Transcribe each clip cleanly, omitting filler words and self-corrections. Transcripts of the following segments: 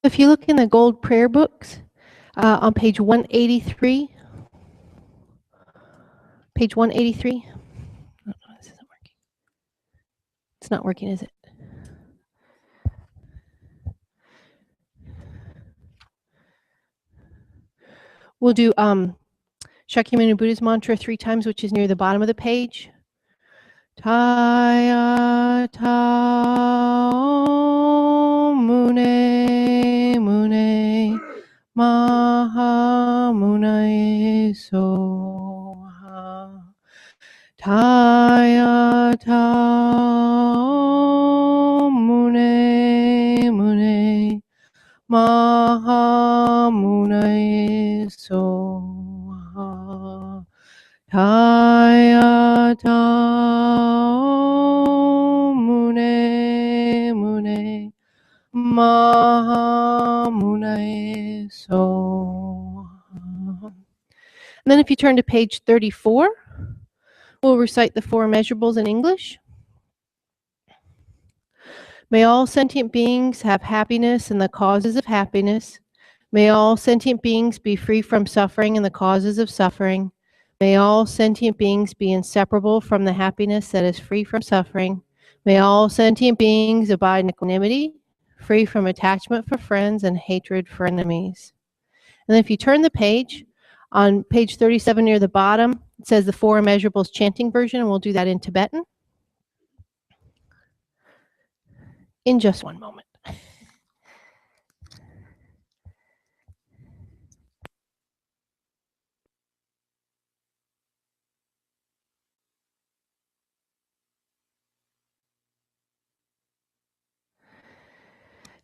If you look in the gold prayer books, on page 183, page 183. Oh, this isn't working. It's not working, is it? We'll do Shakyamuni Buddha's mantra 3 times, which is near the bottom of the page. Taya Tao Mune Mune Maha Mune Soha Taya Tao Mune Mune Maha Mune Soha Taya Tao Mune Mune Maha Mune Soha. And then if you turn to page 34, we'll recite the 4 measurables in English. May all sentient beings have happiness and the causes of happiness. May all sentient beings be free from suffering and the causes of suffering. May all sentient beings be inseparable from the happiness that is free from suffering. May all sentient beings abide in equanimity, free from attachment for friends and hatred for enemies. And then if you turn the page, on page 37 near the bottom, it says the 4 immeasurables chanting version, and we'll do that in Tibetan in just one moment.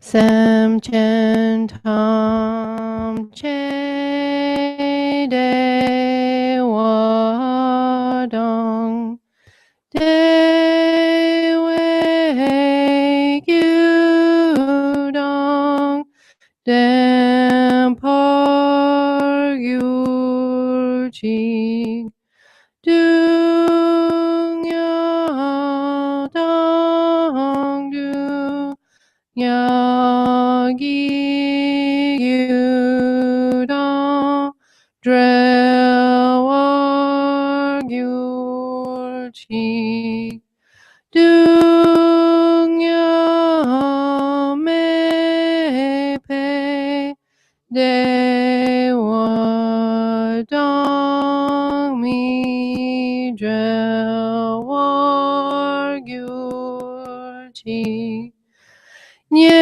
Sam Chen Tam Che De Wa Dong De Wei Gyu Dong Dam Par Gyur Chi Dung Ya Dong Du Yagi Gyudong Drewar Gyur Chi Dung Ya Me Pe De Wa Dong Mi Drewar Gyur Chi Nyerin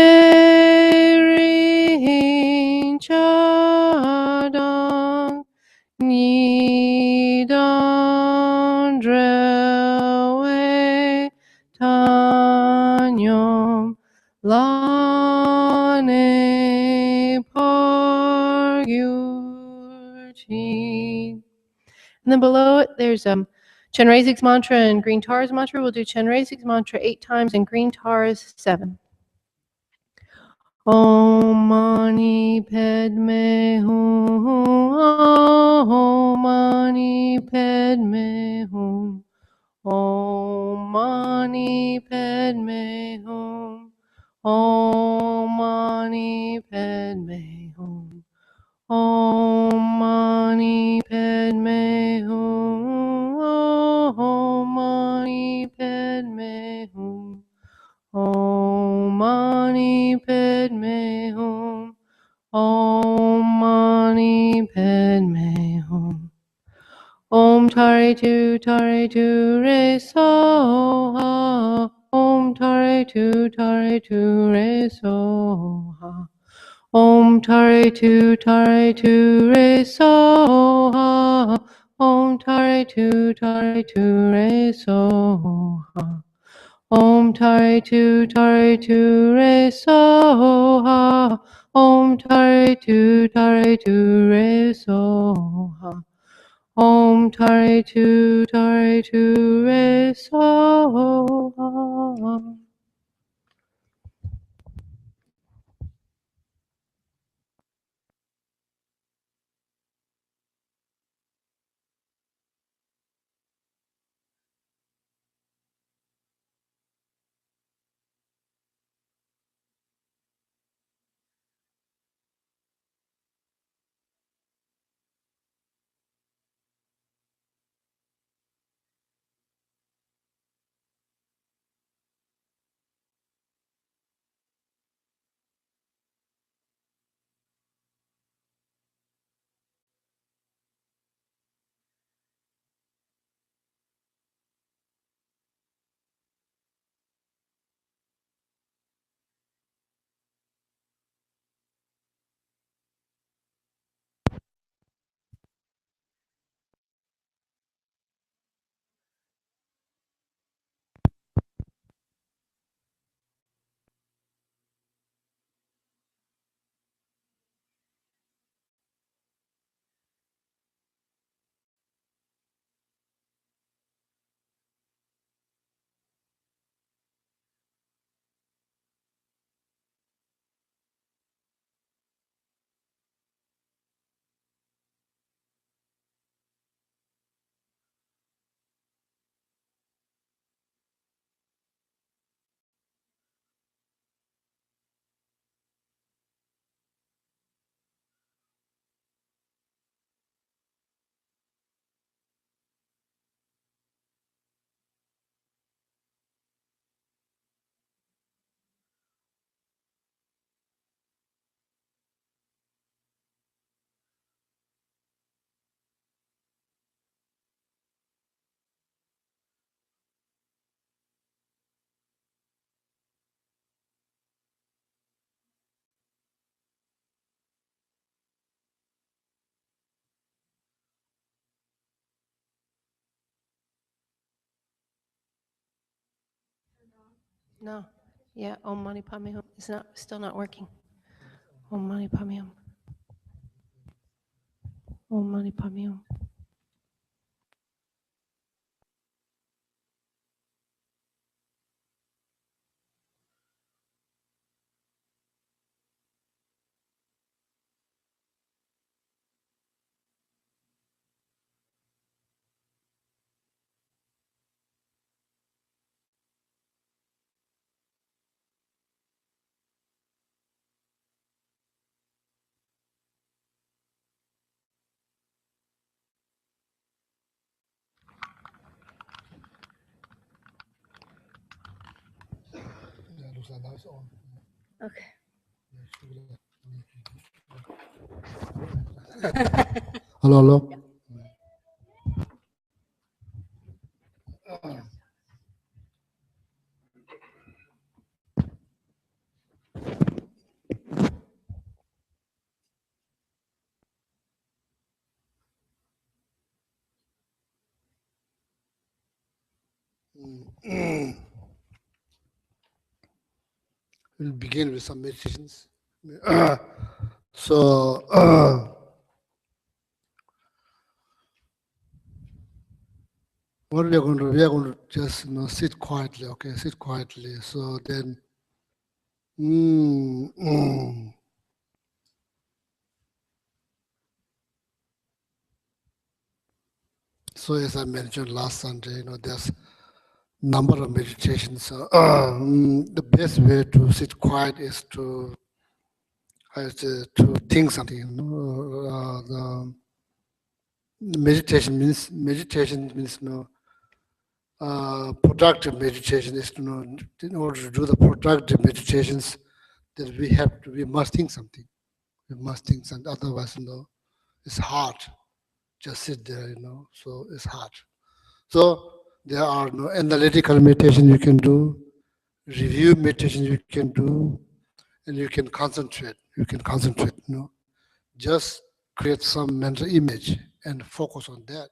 Chadong Nidon Drewe Tanyom Lane Pargyuchi. And then below it, there's Chenrezig's mantra and Green Tara's mantra. We'll do Chenrezig's mantra 8 times and Green Tara's 7. Om Mani Padme Hum. Om Mani Padme Hum. Om Mani Padme Hum. Om Mani Padme Hum. Om Mani Padme Hum. Om Mani Padme Hum. Om Mani Padme Hum. Om Mani Padme Hum. Om Tare Tu Re Soha. Om Tare Tu Re Soha. Om Tare Tu Re Soha. Om Tare Tu Re Soha. Om Tare Tu Re Soha. Om Tare Tu Re Soha. Om Tare Tu Re Soha. No. Yeah, Om Mani Padme Hum. It's not, still not working. Om Mani Padme Hum. Om Mani Padme Hum. Yeah, looks like now it's on. Okay. Hello, hello. We'll begin with some meditations. So, what we are going to just sit quietly, okay? Sit quietly. So then, mm, mm. So as I mentioned last Sunday, there's number of meditations. So, the best way to sit quiet is to think something. The meditation means productive meditation is in order to do the productive meditations that we must think something. We must think something. Otherwise, it's hard. Just sit there, So it's hard. So there are no analytical meditation you can do, review meditation you can do, and you can concentrate. You can concentrate. Just create some mental image and focus on that.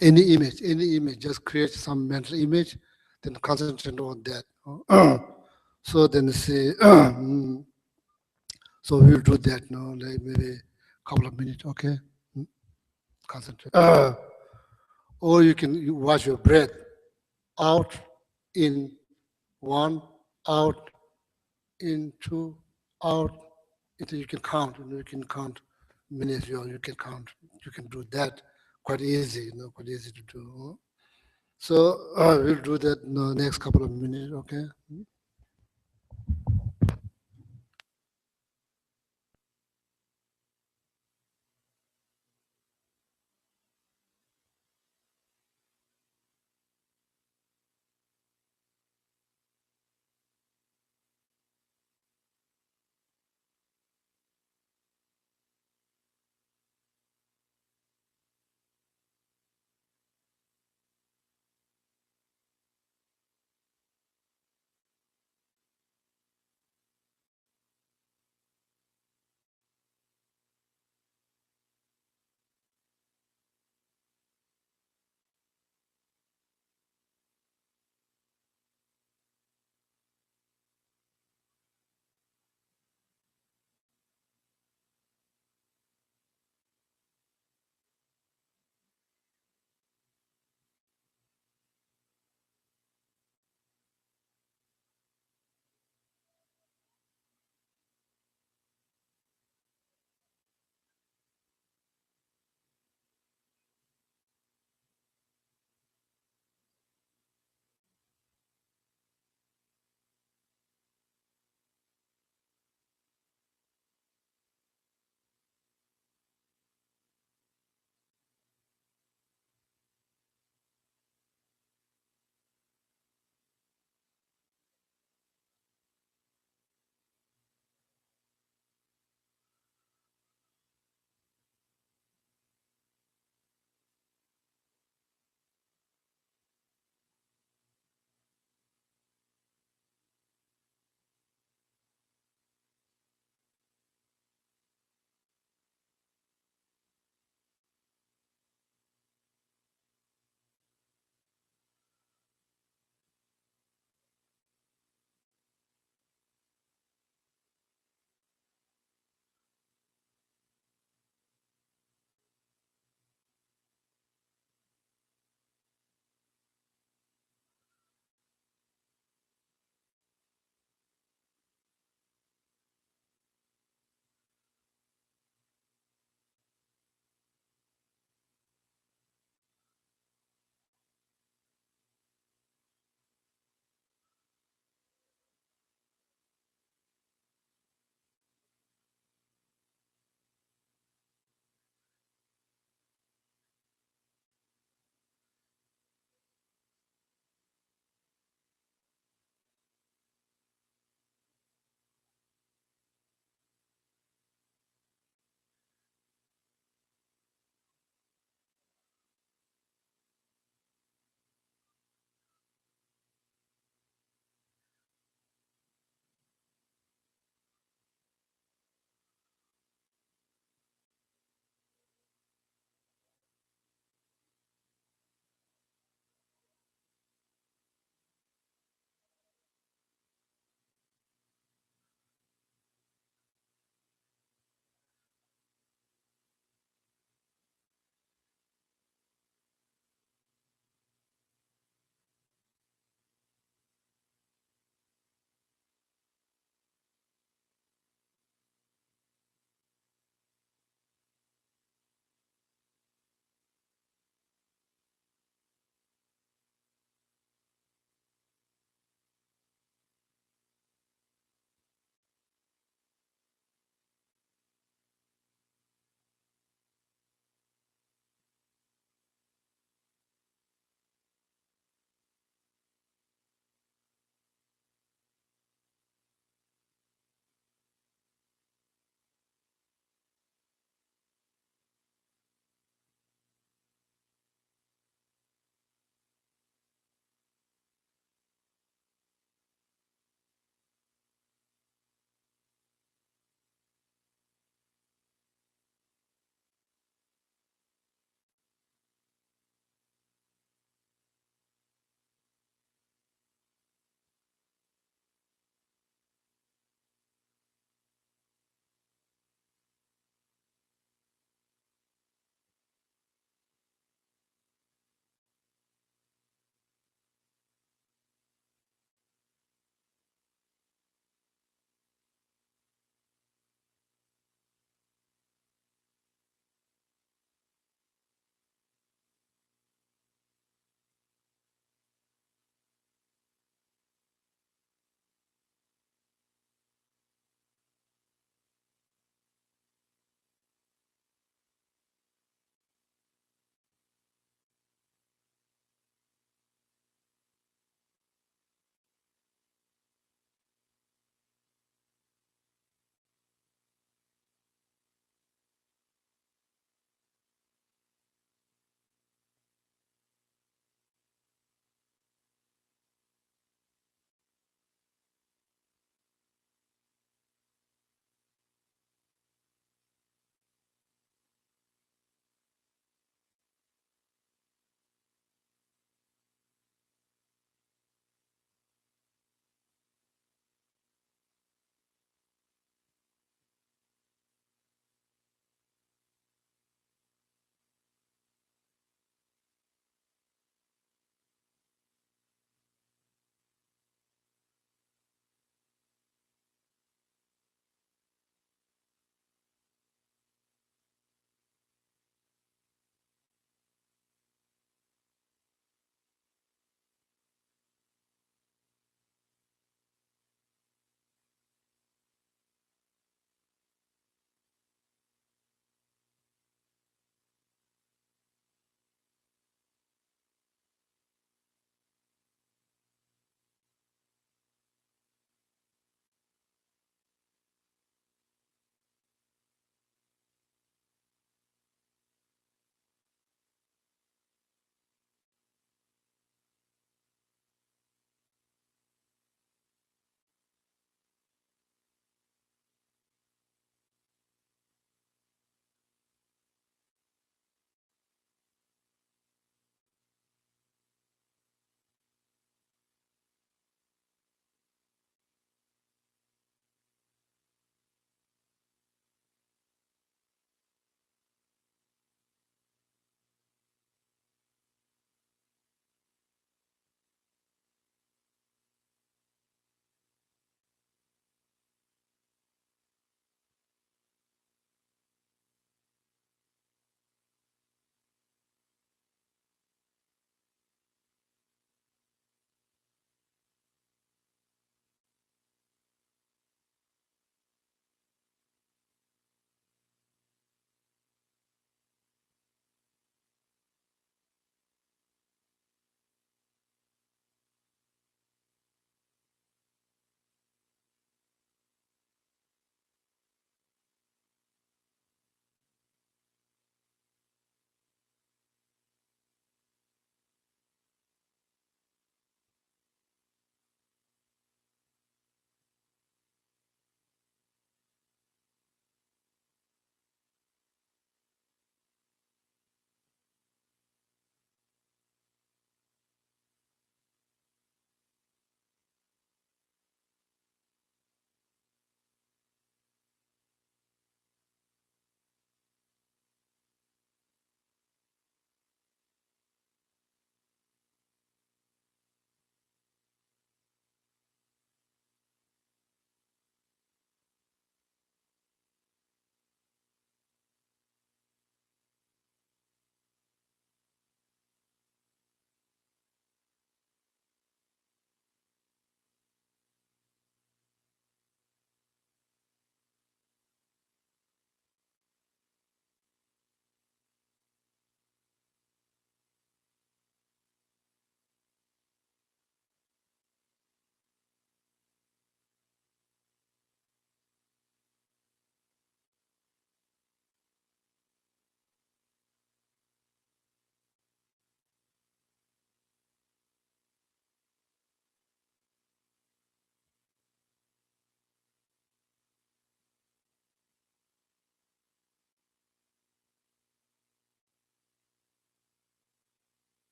Any image, just create some mental image, then concentrate on that. So then say, so we'll do that now, like maybe a couple of minutes, okay? Concentrate. Or you watch your breath out, in, one, out, in, two, out. You can count, you can count minutes, you can count. You can do that quite easy, quite easy to do. So we'll do that in the next couple of minutes, okay?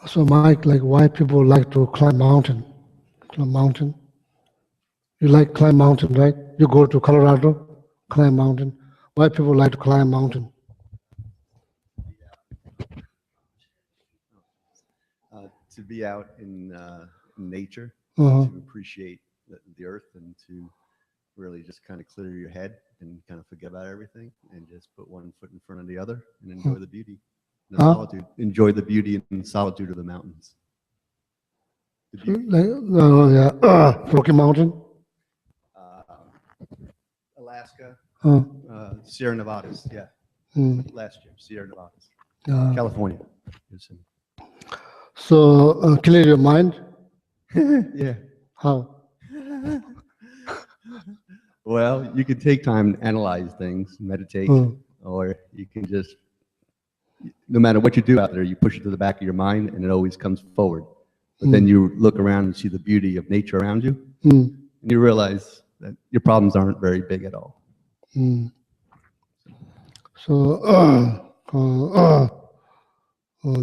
So Mike, like why people like to climb mountain? Climb mountain. You like climb mountain, right? You go to Colorado, climb mountain. Why people like to climb mountain? To be out in nature, Uh-huh. to appreciate the earth, and to really just kind of clear your head and kind of forget about everything and just put one foot in front of the other and enjoy the beauty and the Huh? solitude. Enjoy the beauty and solitude of the mountains. The beauty. Like Rocky Mountain. Alaska, Uh, Sierra Nevadas, yeah. mm, Last year, Sierra Nevadas, uh, California. so clear your mind. Yeah. How? Well, you can take time and analyze things, meditate, or you can just, no matter what you do out there, you push it to the back of your mind and it always comes forward. But then you look around and see the beauty of nature around you, Mm, and you realize that your problems aren't very big at all. mm. So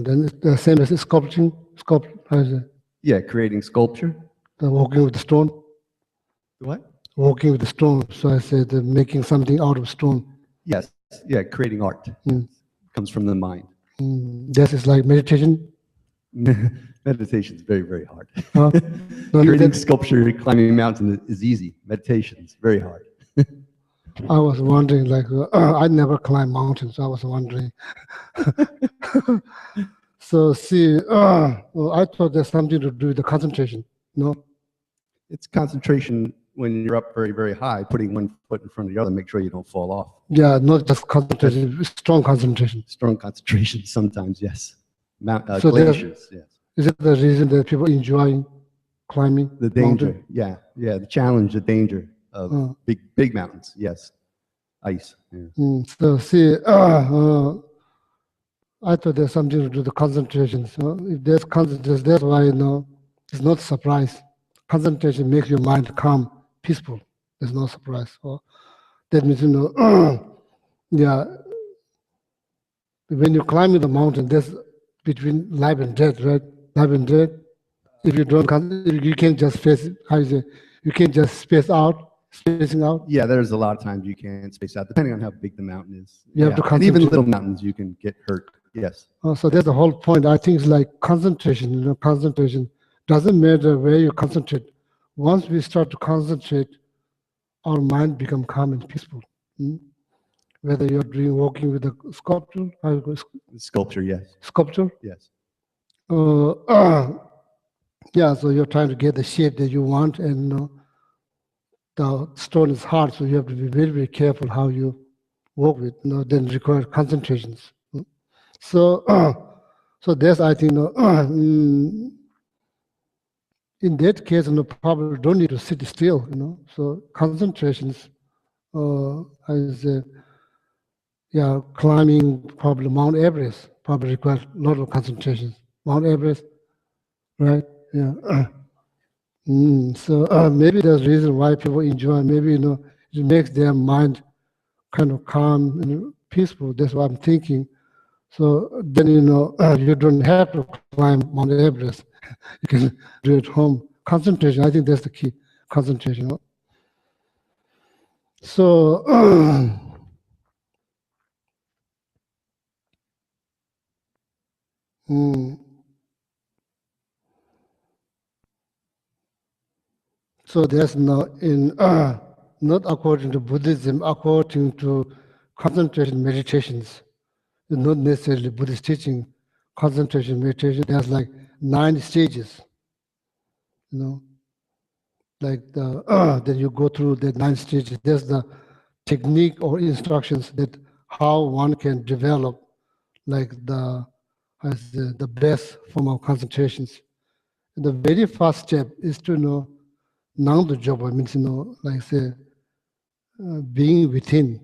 then it's the same as sculpting. Yeah, creating sculpture. The walking with the stone. What? Walking with the stone. So I said making something out of stone. Yes, yeah, creating art. Comes from the mind. This is like meditation. Meditation is very, very hard. No, Creating sculpture, climbing mountains is easy. Meditation is very hard. I was wondering, like, I never climb mountains. I was wondering. So see, well, I thought there's something to do with the concentration. No. It's concentration when you're up very, very high, putting one foot in front of the other, make sure you don't fall off. Yeah, not just concentration, strong concentration. Strong concentration sometimes, yes. So Glaciers, yes. Is it the reason that people enjoy climbing? The danger, mountain? yeah, the challenge, the danger of big mountains, yes. Ice, yeah. So see, I thought there's something to do with the concentration. So if there's concentration, that's why it's not a surprise. Concentration makes your mind calm, peaceful. There's no surprise. So that means yeah. When you're climbing the mountain, there's between life and death, right? Life and death. If you don't, you can't just face it. How is it? You can't just spacing out. Yeah, there's a lot of times you can't space out, depending on how big the mountain is. You have to and even concentrate. little mountains, you can get hurt. Yes. So that's the whole point. I think it's like concentration. Concentration doesn't matter where you concentrate. Once we start to concentrate, our mind become calm and peaceful. Whether you're doing walking with a sculpture, Sculpture, yes. Sculpture. Yes. Yeah. So you're trying to get the shape that you want, and the stone is hard, so you have to be very, very careful how you work with. Then require concentrations. So, so there's, I think, in that case, probably don't need to sit still. So concentrations, climbing probably Mount Everest probably requires a lot of concentrations. Mount Everest, right? Yeah. So maybe there's a reason why people enjoy. Maybe it makes their mind kind of calm and peaceful. That's what I'm thinking. So then you don't have to climb Mount Everest. You can do it at home. Concentration. I think that's the key. Concentration. So. So there's not according to Buddhism, according to concentration meditations, not necessarily Buddhist teaching. Concentration meditation, there's like 9 stages. Like then you go through the 9 stages. There's the technique or instructions that how one can develop like the best form of concentrations. And the very first step is to know Nangdo Joba means like say being within.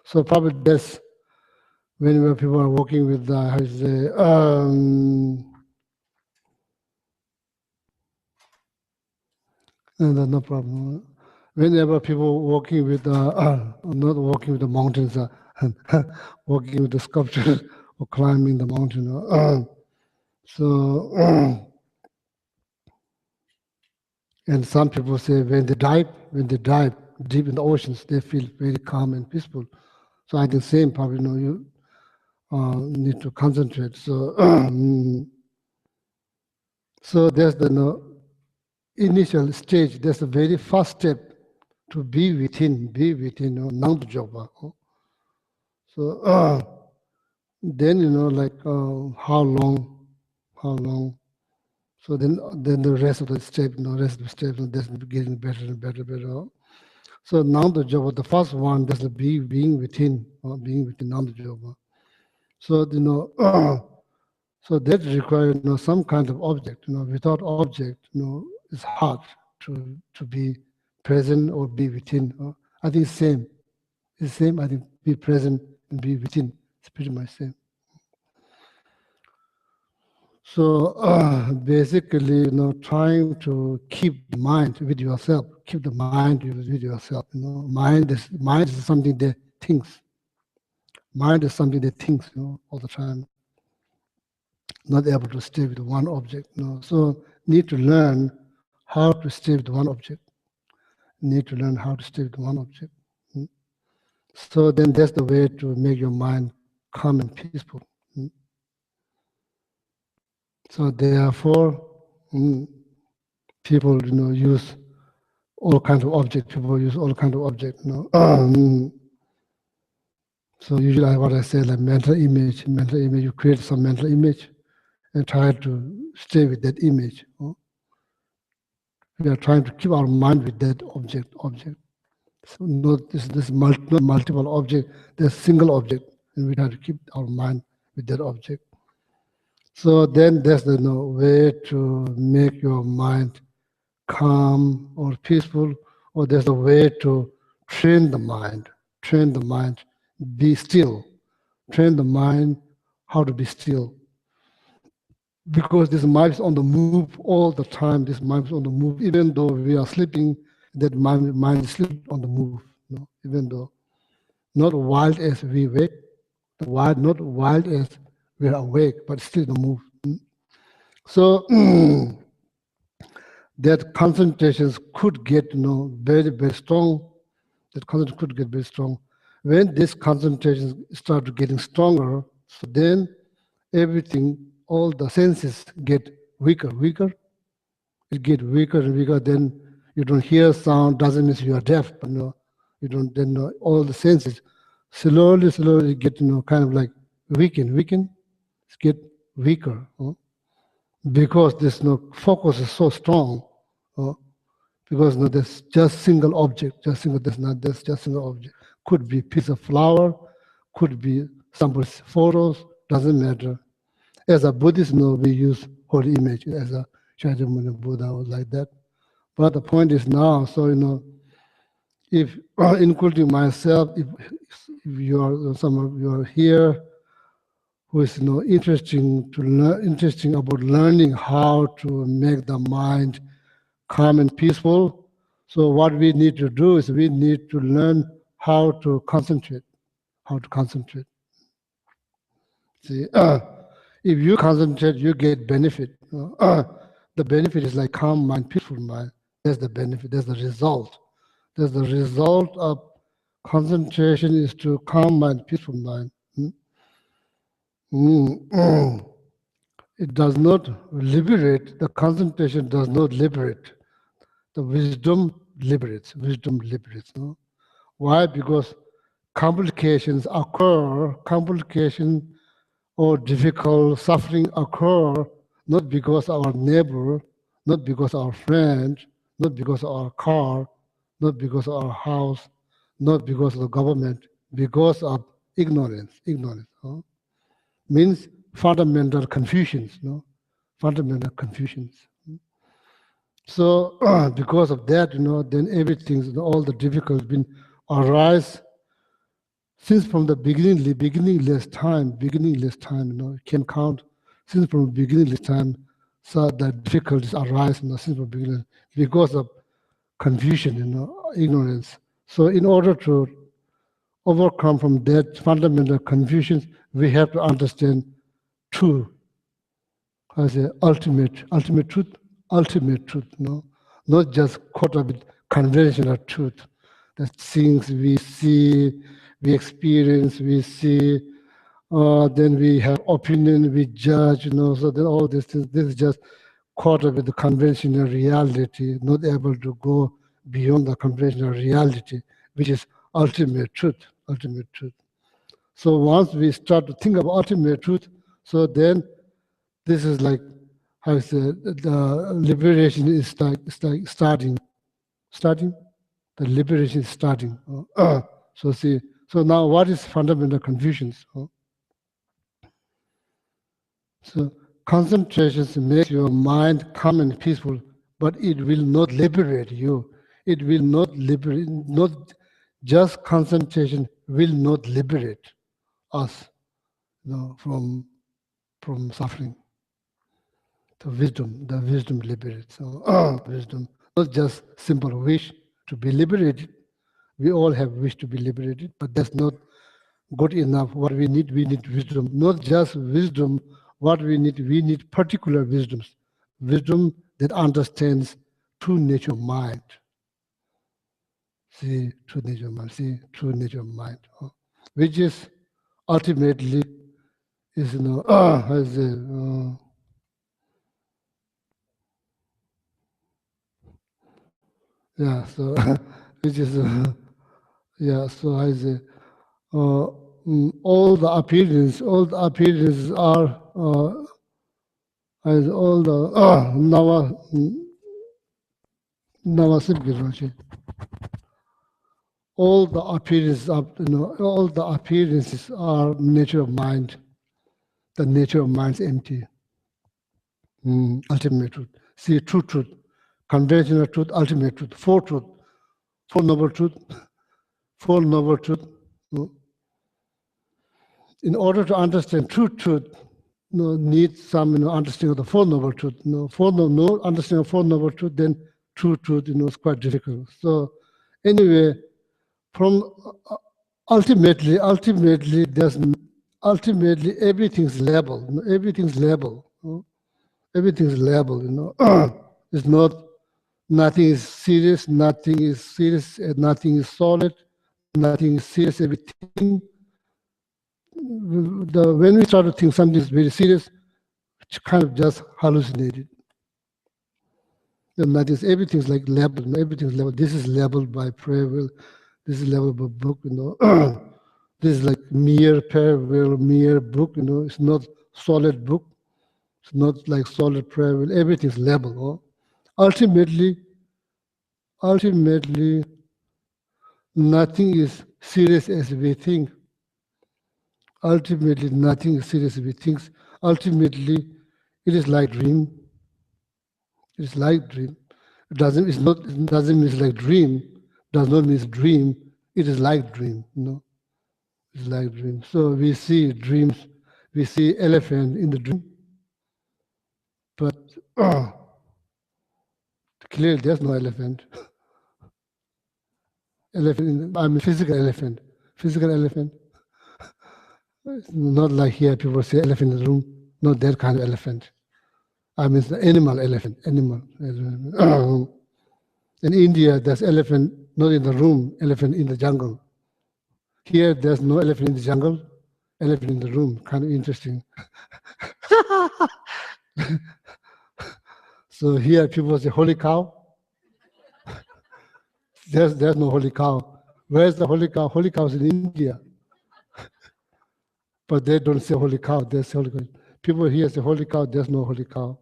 So probably that's whenever people are working with no problem. Whenever people working with not working with the mountains, working with the sculpture, or climbing the mountain. So, and some people say when they dive deep in the oceans, they feel very calm and peaceful. So I think same probably, you need to concentrate. So, so there's the initial stage. There's the very first step to be within Nangdu Joba. So then like how long. So then the rest of the step, that's getting better and better. So now the job, the first one, that's the being within now the job. So so that requires some kind of object. Without object, it's hard to be present or be within. I think same. It's same. I think be present and be within. It's pretty much same. So basically, trying to keep the mind with yourself, keep the mind with yourself. Mind is something that thinks. Mind is something that thinks, all the time. Not able to stay with one object. So need to learn how to stay with one object. Need to learn how to stay with one object. So then that's the way to make your mind calm and peaceful. So therefore, people, use all kinds of objects. People use all kinds of objects. So usually, what I say, like mental image. You create some mental image and try to stay with that image. We are trying to keep our mind with that object. So not this multiple object. There's single object, and we try to keep our mind with that object. So then there's the way to make your mind calm or peaceful, or there's a way to train the mind, be still, train the mind how to be still. Because this mind is on the move all the time, this mind is on the move, even though we are sleeping, that mind is still on the move, even though not wild as we wake, not wild as we are awake, but still the move. So that concentrations could get very, very strong. That concentration could get very strong. When these concentrations start getting stronger, so then everything, all the senses get weaker. It get weaker and weaker. Then you don't hear sound. Doesn't mean you are deaf, but you don't. Then all the senses slowly get kind of like weaken. Get weaker because this focus is so strong. Because there's just single object, there's just single object. Could be piece of flower, could be somebody's photos, doesn't matter. As a Buddhist, we use holy image as a Shakyamuni Buddha was like that. But the point is now, so if including myself, if you are you are here, who is interesting about learning how to make the mind calm and peaceful. So what we need to do is we need to learn how to concentrate. See, if you concentrate, you get benefit. The benefit is like calm mind, peaceful mind. That's the benefit. That's the result. That's the result of concentration is to calm mind, peaceful mind. It does not liberate, the concentration does not liberate. The wisdom liberates. No? Why? Because complications occur, or difficult suffering occur, not because our neighbor, not because our friend, not because of our car, not because of our house, not because of the government, because of ignorance. Means fundamental confusions, fundamental confusions. So because of that, then everything, all the difficulties been arise since from the beginningless time, you can count since from beginningless time, so the difficulties arise since from beginning because of confusion, ignorance. So in order to overcome from that fundamental confusions, we have to understand truth as a ultimate truth, no? Not just caught up with conventional truth. The things we see, we experience, we see, then we have opinion, we judge, so then all these things, this is just caught up with the conventional reality, not able to go beyond the conventional reality, which is ultimate truth. So once we start to think about ultimate truth, so then this is like how the liberation is like starting. The liberation is starting. So now what is fundamental confusions? So concentration makes your mind calm and peaceful, but it will not liberate you. It will not liberate, not just concentration will not liberate us from suffering. The wisdom liberates. So wisdom, not just simple wish to be liberated. We all have wish to be liberated, but that's not good enough. What we need wisdom. Not just wisdom, what we need particular wisdoms. Wisdom that understands true nature of mind. See, true nature of mind. Which is ultimately is, so which is, so I say, all the appearances are, as all the all the appearances all the appearances are nature of mind. The nature of mind is empty. Ultimate truth. See, true truth, conventional truth, ultimate truth, four noble truth. In order to understand true truth, need some understanding of the Four Noble Truth. No understanding of Four Noble Truth, then true truth is quite difficult. So anyway, from ultimately everything's label. Everything's label. Everything's label. It's not. Nothing is serious. Nothing is serious. Nothing is solid. Nothing is serious. Everything. When we start to think something is very serious, it's kind of just hallucinated. And that is, everything's like labeled. Everything's labeled. This is labeled by prayer will. This is labeled by book. This is like mere prayer will, mere book. It's not solid book. It's not like solid prayer will. Everything's labeled. Ultimately, nothing is serious as we think. Ultimately, nothing is serious as we think. Ultimately, it is like dream. It's like dream. It doesn't mean it's like dream. Does not mean it's dream. It is like dream. It's like dream. So we see dreams. We see elephant in the dream, but clearly there's no elephant. Physical elephant. Physical elephant. It's not like here people say elephant in the room. Not that kind of elephant. It's the animal elephant. Animal. In India, there's elephant not in the room, elephant in the jungle. Here, there's no elephant in the jungle, elephant in the room. Kind of interesting. So here, people say holy cow. There's no holy cow. Where's the holy cow? Holy cow is in India. But they don't say holy cow. They say holy cow. People here say holy cow. There's no holy cow.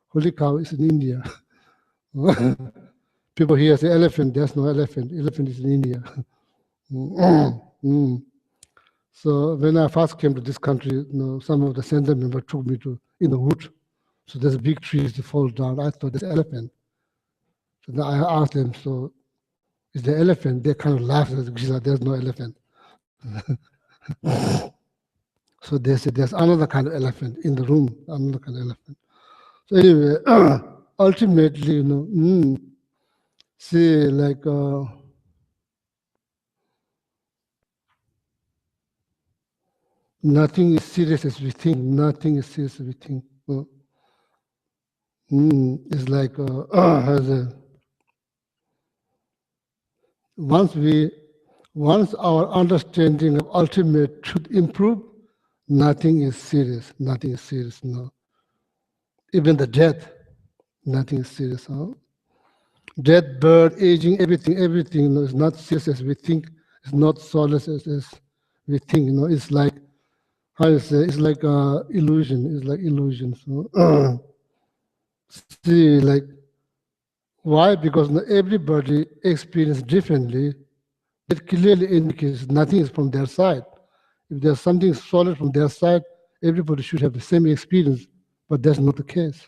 Holy cow is in India. People here say elephant. There's no elephant. Elephant is in India. So when I first came to this country, some of the center members took me to in the wood. So there's big trees that fall down. I thought there's elephant. So then I asked them, so is there elephant? They kind of laughed. There's no elephant. So they said there's another kind of elephant in the room. Another kind of elephant. So anyway, ultimately, see, like Nothing is serious as we think. Nothing is serious as we think. It's like as a, once our understanding of ultimate truth improve, nothing is serious. Nothing is serious. No, even the death, nothing is serious. Huh? Death, birth, aging, everything is not serious as we think. It's not soulless as we think. It's like how you say. It's like illusion. It's like illusion. So, see, like why? Because everybody experiences differently. It clearly indicates nothing is from their side. If there's something solid from their side, everybody should have the same experience. But that's not the case.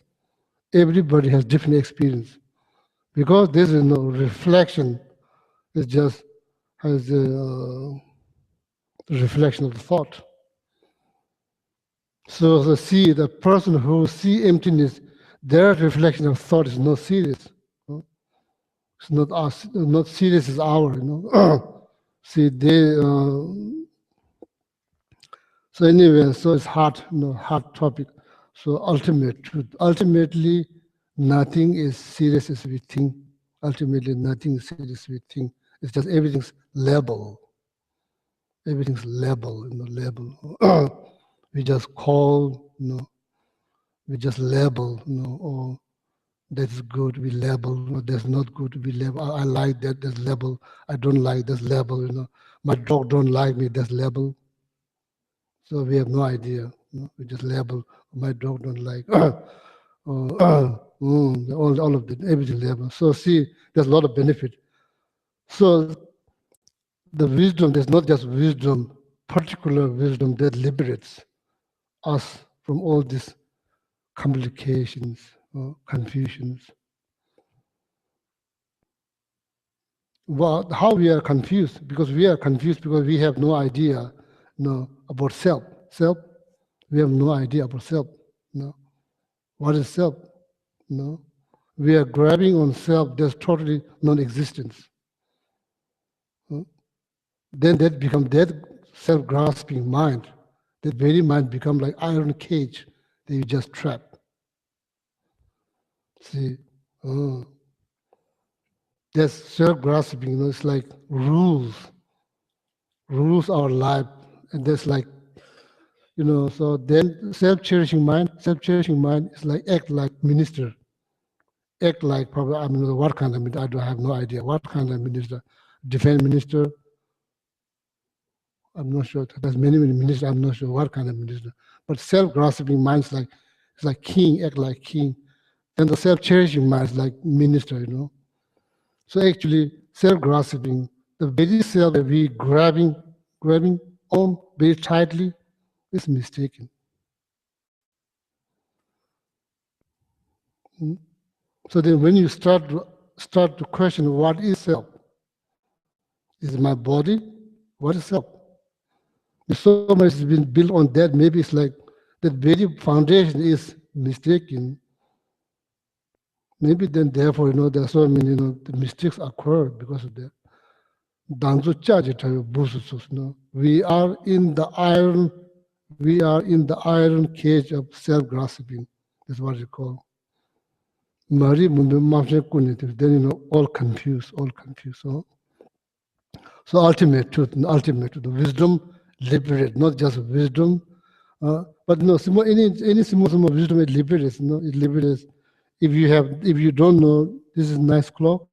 Everybody has different experience. Because there is no reflection, it just has a reflection of the thought. So the person who see emptiness, their reflection of thought is not serious. It's not us, not serious as our. See, they. So anyway, so it's hard, hard topic. So ultimate truth. Ultimately, nothing is serious as we think. Ultimately, nothing is serious as we think. It's just everything's label. Everything's label, label. We just call, we just label, or that's good, we label, or that's not good, we label. I like that, that's label. I don't like this label, My dog don't like me, that's label. So we have no idea. We just label. My dog don't like. All of that, everything label. So see, there's a lot of benefit. So the wisdom, there's not just wisdom, particular wisdom that liberates us from all these complications, confusions. Well, how we are confused? Because we are confused because we have no idea, about self. Self. We have no idea about self. What is self? We are grabbing on self. There's totally non-existence. Then that self-grasping mind. That very mind become like iron cage that you just trap. See, that's self-grasping. It's like rules our life, and that's like. So then self-cherishing mind is like act like minister. Act like probably, I mean, what kind of minister? I don't have no idea. What kind of minister? Defense minister? I'm not sure. There's many ministers. I'm not sure what kind of minister. But self-grasping mind is like king, act like king. And the self-cherishing mind is like minister, So actually, self-grasping, the very self that we grabbing on very tightly, is mistaken. So then when you start to question what is self? Is it my body? What is self? If so much has been built on that, maybe it's like that very foundation is mistaken. Maybe then therefore, there are so many, the mistakes occur because of that. We are in the iron cage of self-grasping. That's what you call. Then all confused. So ultimate truth, the wisdom liberate, not just wisdom, but any small wisdom it liberates. It liberates. If you don't know, this is nice clock.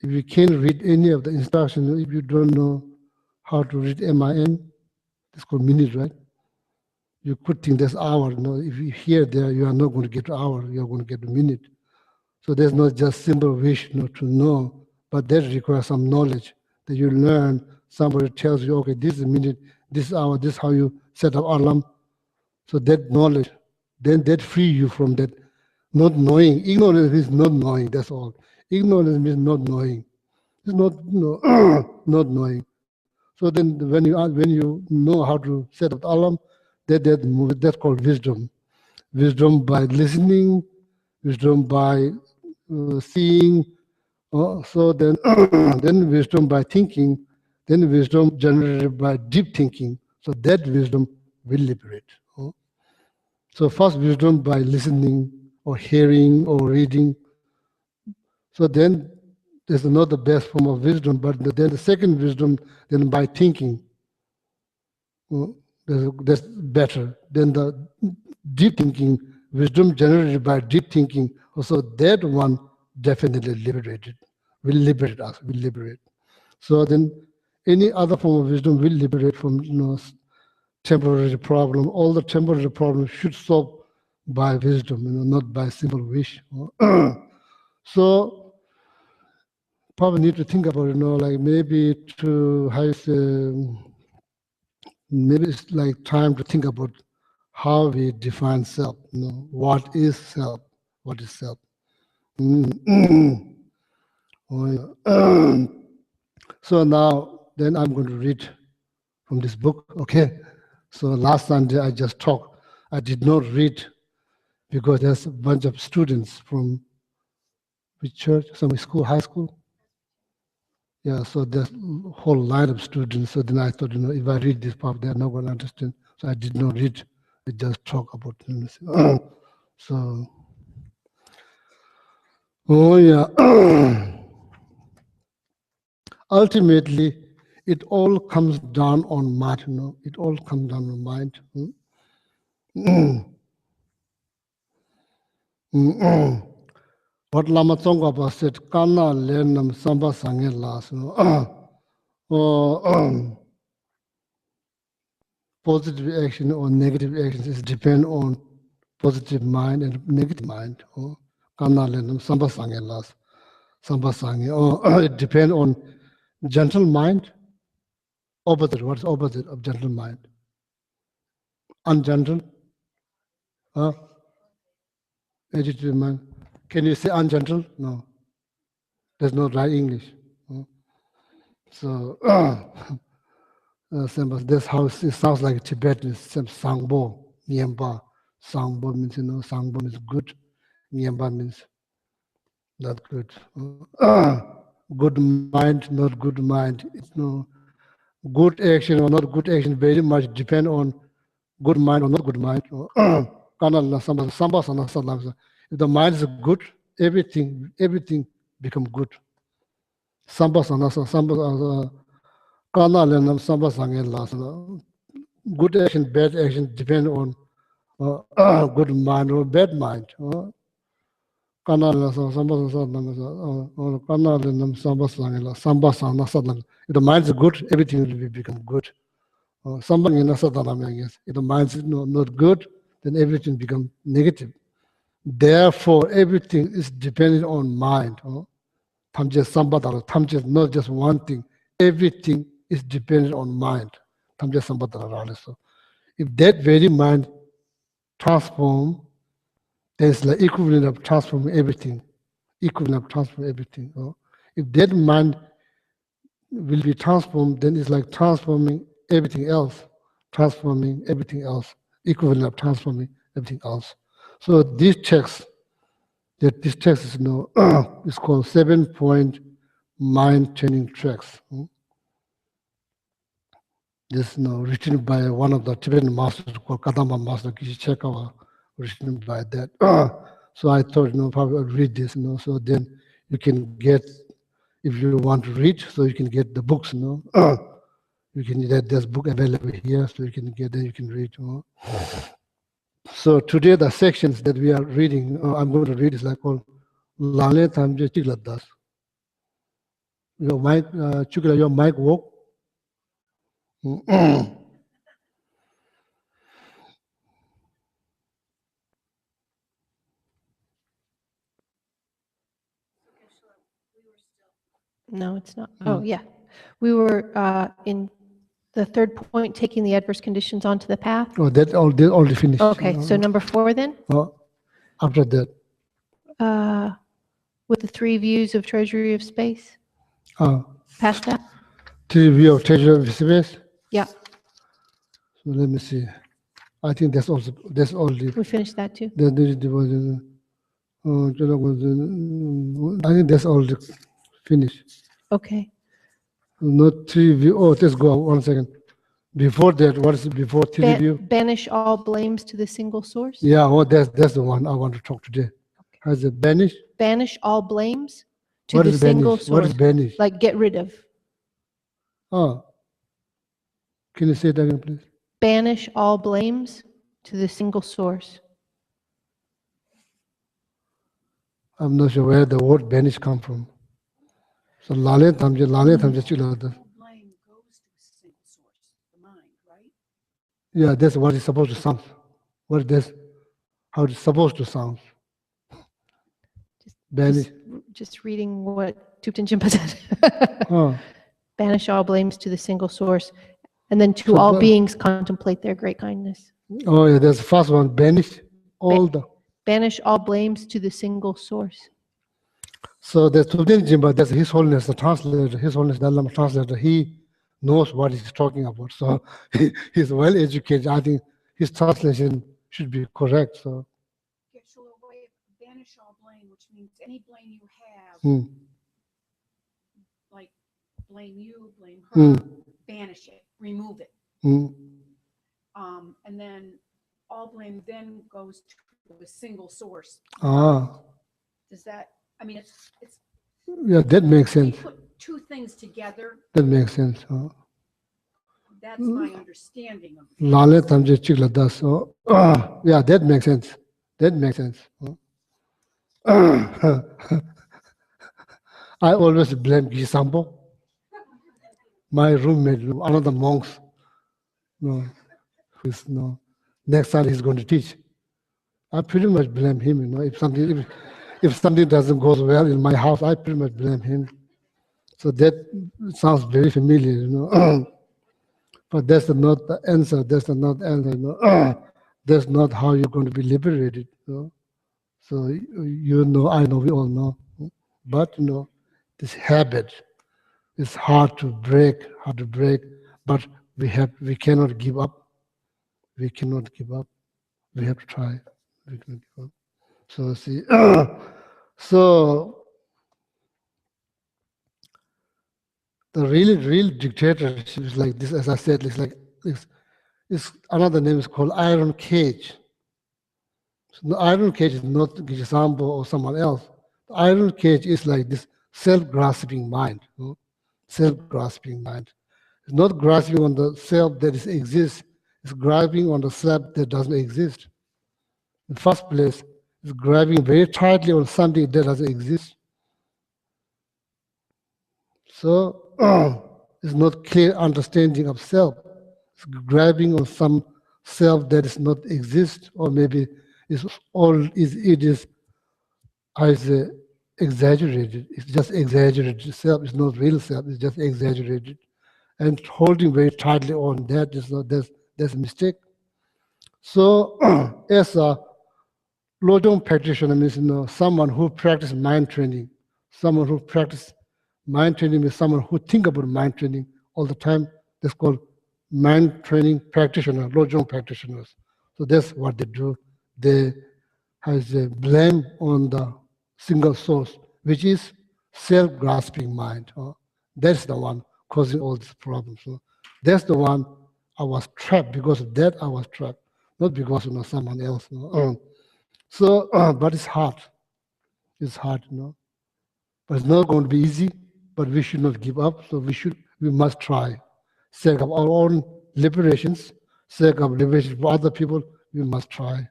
If you can't read any of the instructions, if you don't know how to read MIN, it's called minute, right? You could think that's hour. If you hear there, you are not going to get hour. You are going to get a minute. So there's not just simple wish to know, but that requires some knowledge that you learn. Somebody tells you, okay, this is a minute, this hour, this is how you set up alarm. So that knowledge, then that free you from that not knowing. Ignorance is not knowing, that's all. Ignorance means not knowing. It's not not knowing. So then when you know how to set up alarm, that's called wisdom. Wisdom by listening, wisdom by seeing. So then, then wisdom by thinking, then wisdom generated by deep thinking. So that wisdom will liberate. So first wisdom by listening or hearing or reading. So then there's not the best form of wisdom, but then the second wisdom, then by thinking. That's better. Then the deep thinking, wisdom generated by deep thinking, also that one definitely liberated, will liberate us, will liberate. So then any other form of wisdom will liberate from temporary problem. All the temporary problems should solve by wisdom, not by simple wish. So probably need to think about it, like maybe to how you say, maybe it's like time to think about how we define self. What is self? What is self? Oh, yeah. So now, then I'm going to read from this book. Okay. So last Sunday I just talked. I did not read because there's a bunch of students from which church? Some school, high school. Yeah. So there's a whole line of students. So then I thought, if I read this part, they're not going to understand. So I did not read. I just talk about it. So, oh yeah. Ultimately, it all comes down on mind. It all comes down on mind. What Lama Tsongkhapa said, "Kana lenam samba sange las." Positive action or negative actions is depend on positive mind and negative mind. Kana lenam samba sange las, samba sange. It depends on gentle mind. Opposite. What's opposite of gentle mind? Ungentle. Agitated mind. Can you say ungentle? No. There's no right English. So this house, it sounds like Tibetan. Sangbo, Nyemba. Sangbo means, Sangbo means good. Nyemba means not good. Good mind, not good mind. It's no good action or not good action very much depend on good mind or not good mind. If the mind is good, everything become good. Good action, bad action depend on good mind or bad mind. If the mind is good, everything will become good. If the mind is not good, then everything becomes negative. Therefore, everything is dependent on mind. Tamje not just one thing. Everything is dependent on mind. So if that very mind transform, there's the equivalent of transforming everything. Equivalent of transforming everything. If that mind will be transformed, then it's like transforming everything else. Transforming everything else. Equivalent of transforming everything else. So this text is is called 7-point mind training tracks. This written by one of the Tibetan masters called Kadamba Master Geshe-Chekawa, written by that. So I thought, probably I'll read this, so then you can get, if you want to read, so you can get the books, you can get this book available here, so you can get, then you can read. So today the sections that we are reading, I'm going to read is like called Lale Tamje Chigladas. Your mic, Chukla, your mic work. No, it's not. Oh, yeah. We were in the third point, taking the adverse conditions onto the path. Oh, that already finished. Okay, so number 4 then? After that. With the 3 views of treasury of space? Past that? 3 views of treasury of space? Yeah. So let me see. I think that's already. We finished that too? I think that's already finished. Okay. Not 3 views. Oh, let's go 1 second. Before that, what is it before three view? Banish all blames to the single source. Yeah, well, that's the one I want to talk today. Has it banish? Banish all blames to What the is single banish? What is source. banish? Like get rid of. Oh, can you say it again, please? Banish all blames to the single source. I'm not sure where the word banish come from. So lale thamje chila da. Blame goes to a single source, the mind, right? Yeah, that's what it's supposed to sound. What is this? How it's supposed to sound. Banish. Just reading what Thupten Jinpa said. Oh, Banish all blames to the single source, and then to So all the- beings contemplate their great kindness. oh yeah, there's the first one. Banish all the. Banish all blames to the single source. So the Thupten Jinpa, that's His Holiness, the translator, His Holiness Dalai Lama translator, he knows what he's talking about. So he's well educated. I think his translation should be correct. So The actual way of banish all blame, which means any blame you have, hmm, like blame you, blame her, hmm, banish it, remove it. hmm. And then all blame then goes to a single source. Ah, Does that, I mean, it's, yeah, that makes you sense. put two things together, That makes sense. that's my understanding of it. Lale tamje chikla das. So yeah, that makes sense. That makes sense. I always blame Gisambo, my roommate, another monks. No, who's no. Next time he's going to teach. I pretty much blame him. If something doesn't go well in my house, I pretty much blame him. So that sounds very familiar. But that's not the answer. That's not the answer. That's not how you're going to be liberated. So I know, we all know. But this habit is hard to break. But we cannot give up. We cannot give up. We have to try. We cannot give up. So see, so the real dictatorship is like this. As I said, it's like this. Another name is called iron cage. So the iron cage is not Gisambo or someone else. The iron cage is like this self-grasping mind. Self-grasping mind. It's not grasping on the self that exists. It's grasping on the self that doesn't exist. In the first place, it's grabbing very tightly on something that doesn't exist. So it's not clear understanding of self. It's grabbing on some self that does not exist, or maybe it is exaggerated. It's just exaggerated self. It's not real self. It's just exaggerated, and holding very tightly on that is not that's a mistake. So as a Lojong practitioner means someone who practices mind training. Someone who practices mind training means someone who think about mind training all the time. That's called mind training practitioner, Lojong practitioners. So that's what they do. They has a blame on the single source, which is self-grasping mind. That's the one causing all these problems. That's the one I was trapped. Because of that, I was trapped, not because of someone else. So, but it's hard. It's hard, But it's not going to be easy. But we should not give up. So we must try. Sake of our own liberations, sake of liberation for other people, we must try.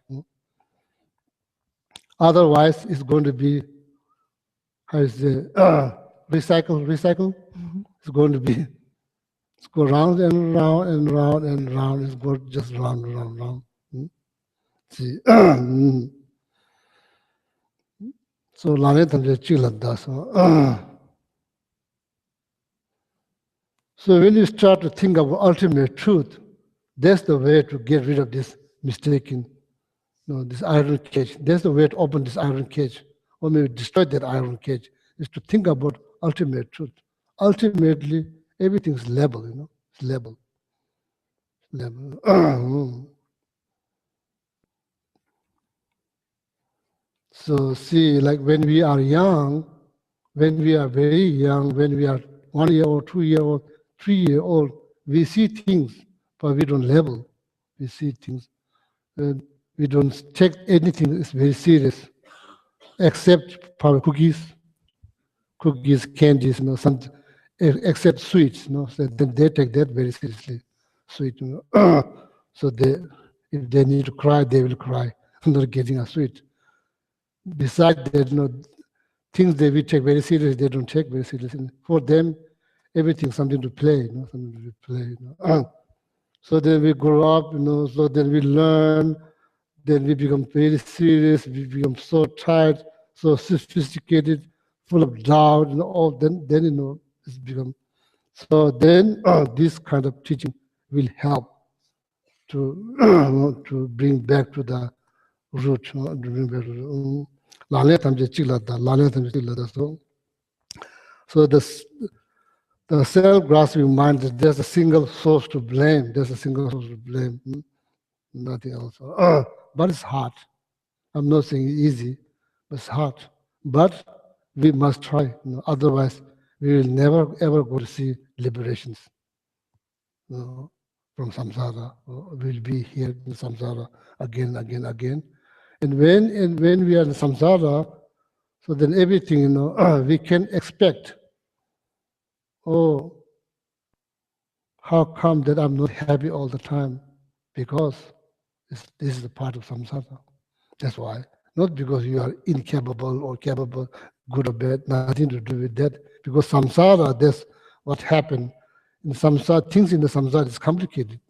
Otherwise, it's going to be, recycle. It's going to be, it's go round and round and round and round. It's going just round and round and round. See. So, so when you start to think of ultimate truth, that's the way to get rid of this mistaken, this iron cage. That's the way to open this iron cage, or maybe destroy that iron cage, is to think about ultimate truth. Ultimately, everything's level, it's level. So see, like when we are young, when we are very young, when we are 1 year old, 2 year old, 3 year old, we see things but we don't label. We see things. And we don't take anything that's very serious, except probably cookies, candies, some, except sweets. So then they take that very seriously. Sweet, so if they need to cry, they will cry. Not getting a sweet. Besides that, things that we take very seriously, they don't take very seriously. For them, everything something to play, something to play. So then we grow up, so then we learn, then we become very serious, we become so tired, so sophisticated, full of doubt, all. Then it's become. So then this kind of teaching will help to to bring back to the root. To bring back to the. So the self-grasping mind, there's a single source to blame. There's a single source to blame, nothing else. But it's hard. I'm not saying easy, but it's hard. But we must try. Otherwise, we will never ever go to see liberations from samsara. We'll be here in samsara again. And when we are in samsara, so then everything we can expect. Oh, how come that I'm not happy all the time? Because this is a part of samsara. That's why. Not because you are incapable or capable, good or bad, nothing to do with that. Because samsara, that's what happened. In samsara, things in the samsara is complicated.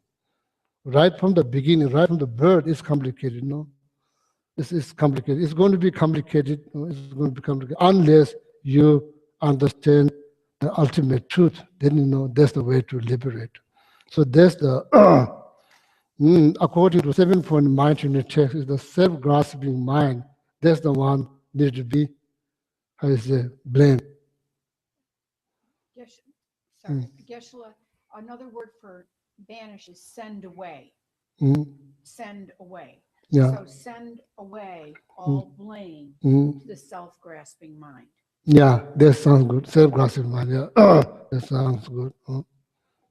Right from the beginning, right from the birth, it's complicated, This is complicated. It's going to be complicated. It's going to be complicated unless you understand the ultimate truth. Then that's the way to liberate. So that's the according to 7-point mind in the text, is the self-grasping mind. That's the one needs to be, how you say, blamed. Geshe-la, another word for banish is send away. Send away. Yeah. So send away all blame to the self-grasping mind. Yeah, that sounds good. Self-grasping mind. Yeah, that sounds good.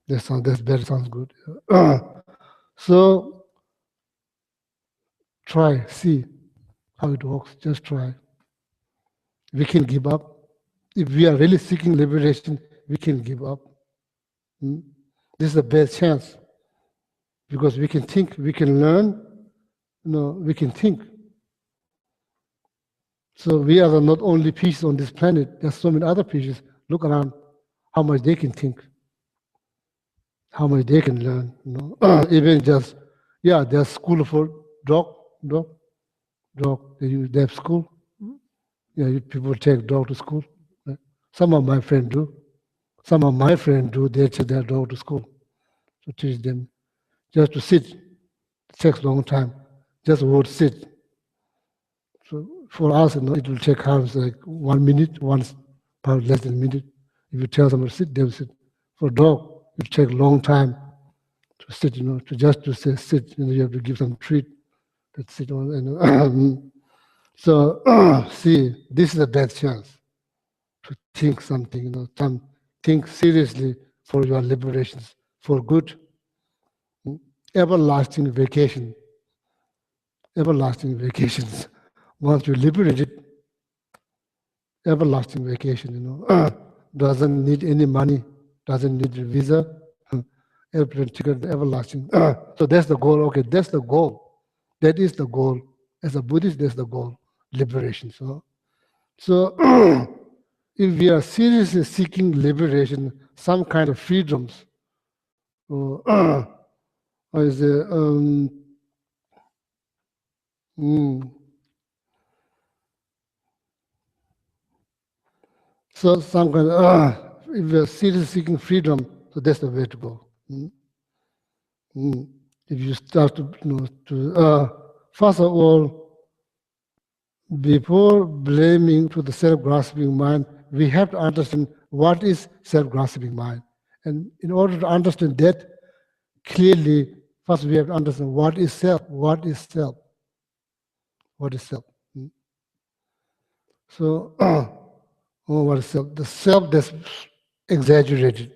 That better sounds good. So try, see how it works. Just try. We can give up. If we are really seeking liberation, we can give up. This is the best chance because we can think, we can learn. We can think. So we are not only species on this planet. There's so many other species. Look around, how much they can think, how much they can learn. Even just, there's school for dog. They have school. Yeah, people take dog to school. Some of my friends do. Some of my friends do. They take their dog to school to teach them just to sit. It takes a long time. Just would sit. So for us, it will take hours, like 1 minute, once, probably less than a minute. If you tell someone to sit, they will sit. For a dog, it will take a long time to sit, to say sit. You have to give some treat. That's sit on. So see, this is a bad chance to think something, think seriously for your liberations, for good. Everlasting vacation. Everlasting vacations. Once you liberate it, everlasting vacation, doesn't need any money, doesn't need a visa, airplane ticket, everlasting. So that's the goal. Okay, that's the goal. That is the goal. As a Buddhist, that's the goal, liberation. So if we are seriously seeking liberation, some kind of freedoms, so some kind of, if we are seriously seeking freedom, so that's the way to go. If you start to, first of all, before blaming to the self-grasping mind, we have to understand what is self-grasping mind. And in order to understand that clearly, first we have to understand what is self. What is self? What is self? So, what is self? The self that's exaggerated,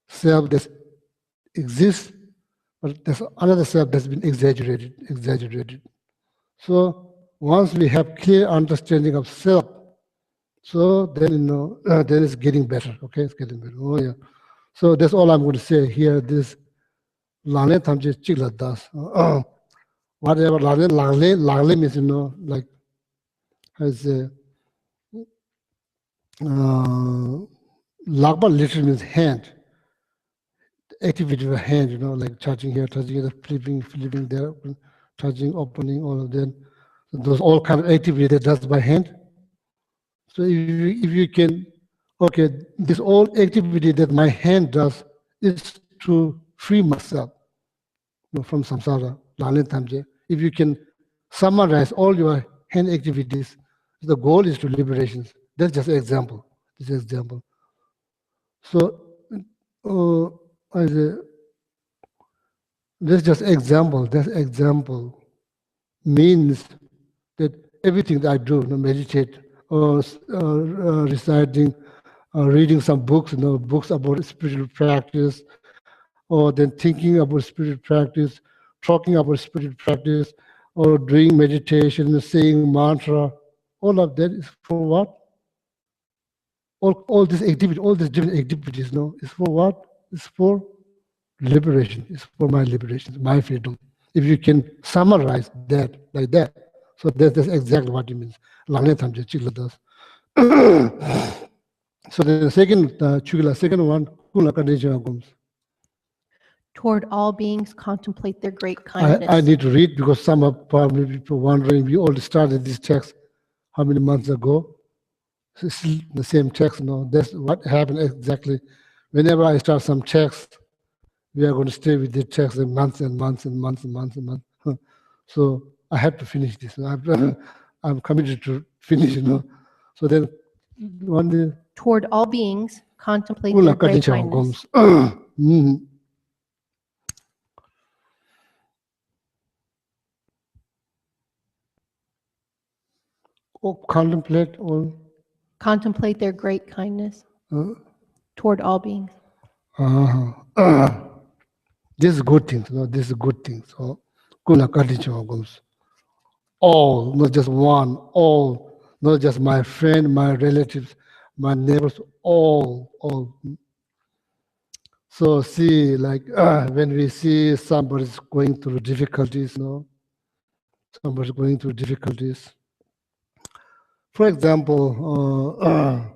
self that exists but there's another self that's been exaggerated. So once we have clear understanding of self, so then then it's getting better. Okay, it's getting better. Oh yeah. So that's all I'm going to say here. This Langle Thamje Chigla Das. Whatever Langle means, like as Lagba literally means hand. Activity of a hand, like touching here, touching here, flipping there, touching, opening, all of them. So those all kind of activity that does by hand. So if you can, okay, this all activity that my hand does is to free myself from samsara, Langle Thamje. If you can summarize all your hand activities, the goal is to liberation. That's just an example. This is example. So that's just example. That example means that everything that I do, meditate or reciting, reading some books, books about spiritual practice, or then thinking about spiritual practice, talking about spiritual practice, or doing meditation, saying mantra, all of that is for what? All this activity, all these different activities, is for what? It's for liberation. It's for my liberation, my freedom. If you can summarize that like that, so that's exactly what it means. Langle Thamje Chigla Das. So the second one, Kula Kadesha Gums. Toward all beings, contemplate their great kindness. I need to read because some are probably people wondering, we all started this text how many months ago? It's the same text, That's what happened exactly. Whenever I start some text, we are going to stay with the text in months and months and months and months and months. So I have to finish this. I'm committed to finish, So then one day, Toward all beings, contemplate their great kindness. Contemplate all. Contemplate their great kindness toward all beings. This is good things, this is good things. So, all, not just one, all, not just my friend, my relatives, my neighbors, all. So see, like when we see somebody's going through difficulties, somebody's going through difficulties. For example,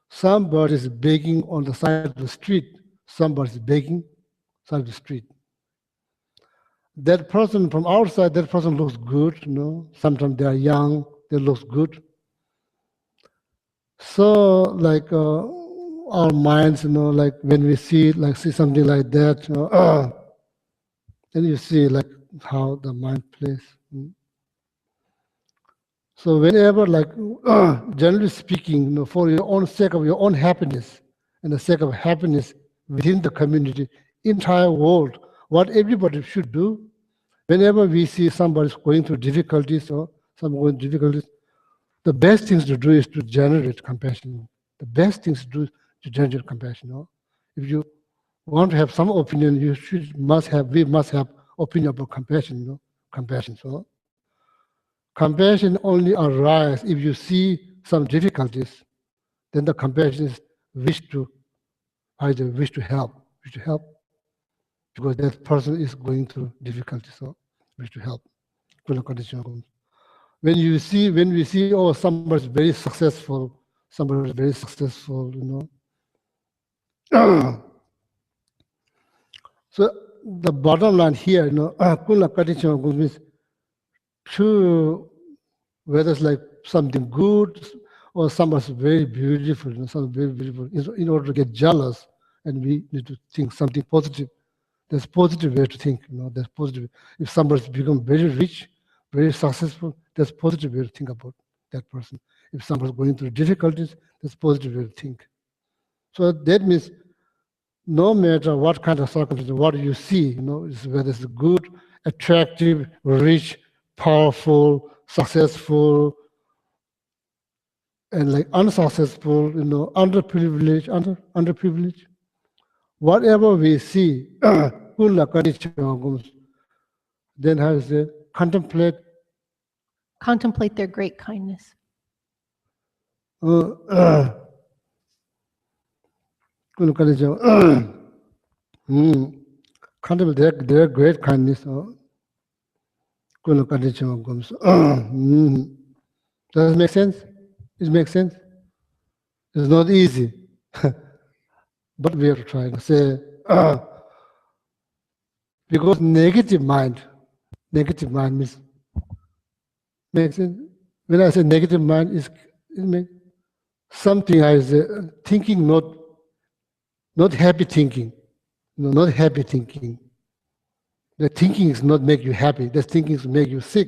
somebody's begging on the side of the street. Somebody's begging side of the street. That person from outside, that person looks good, Sometimes they are young, they look good. So, like our minds, like when we see something like that, then you see like how the mind plays. So whenever, generally speaking, for your own sake of your own happiness and the sake of happiness within the community, entire world, what everybody should do, whenever we see somebody going through difficulties or someone going through difficulties, the best things to do is to generate compassion. The best things to do is to generate compassion. If you want to have some opinion, we must have opinion about compassion. Compassion. So compassion only arises if you see some difficulties. Then the compassion is wish to help, because that person is going through difficulties. So wish to help. When we see, oh, somebody's very successful, So the bottom line here, means to whether it's like something good or something's very beautiful, something very beautiful. In order to get jealous, and we need to think something positive. There's positive way to think, There's positive. If somebody's become very rich, very successful, there's positive way to think about that person. If somebody's going through difficulties, there's positive way to think. So that means no matter what kind of circumstances, what you see, whether it's good, attractive, rich, powerful, successful, and like unsuccessful, underprivileged, whatever we see, Kula kanichagums. Then how is it? Contemplate. Contemplate their great kindness. Kula kanichagums. Contemplate their great kindness. Kula kanichagums. Does it make sense? It makes sense? It's not easy. But we have to try to say, because negative mind means, makes sense? When I say negative mind, it means something as thinking, not happy thinking. No, not happy thinking. The thinking is not make you happy. The thinking is make you sick.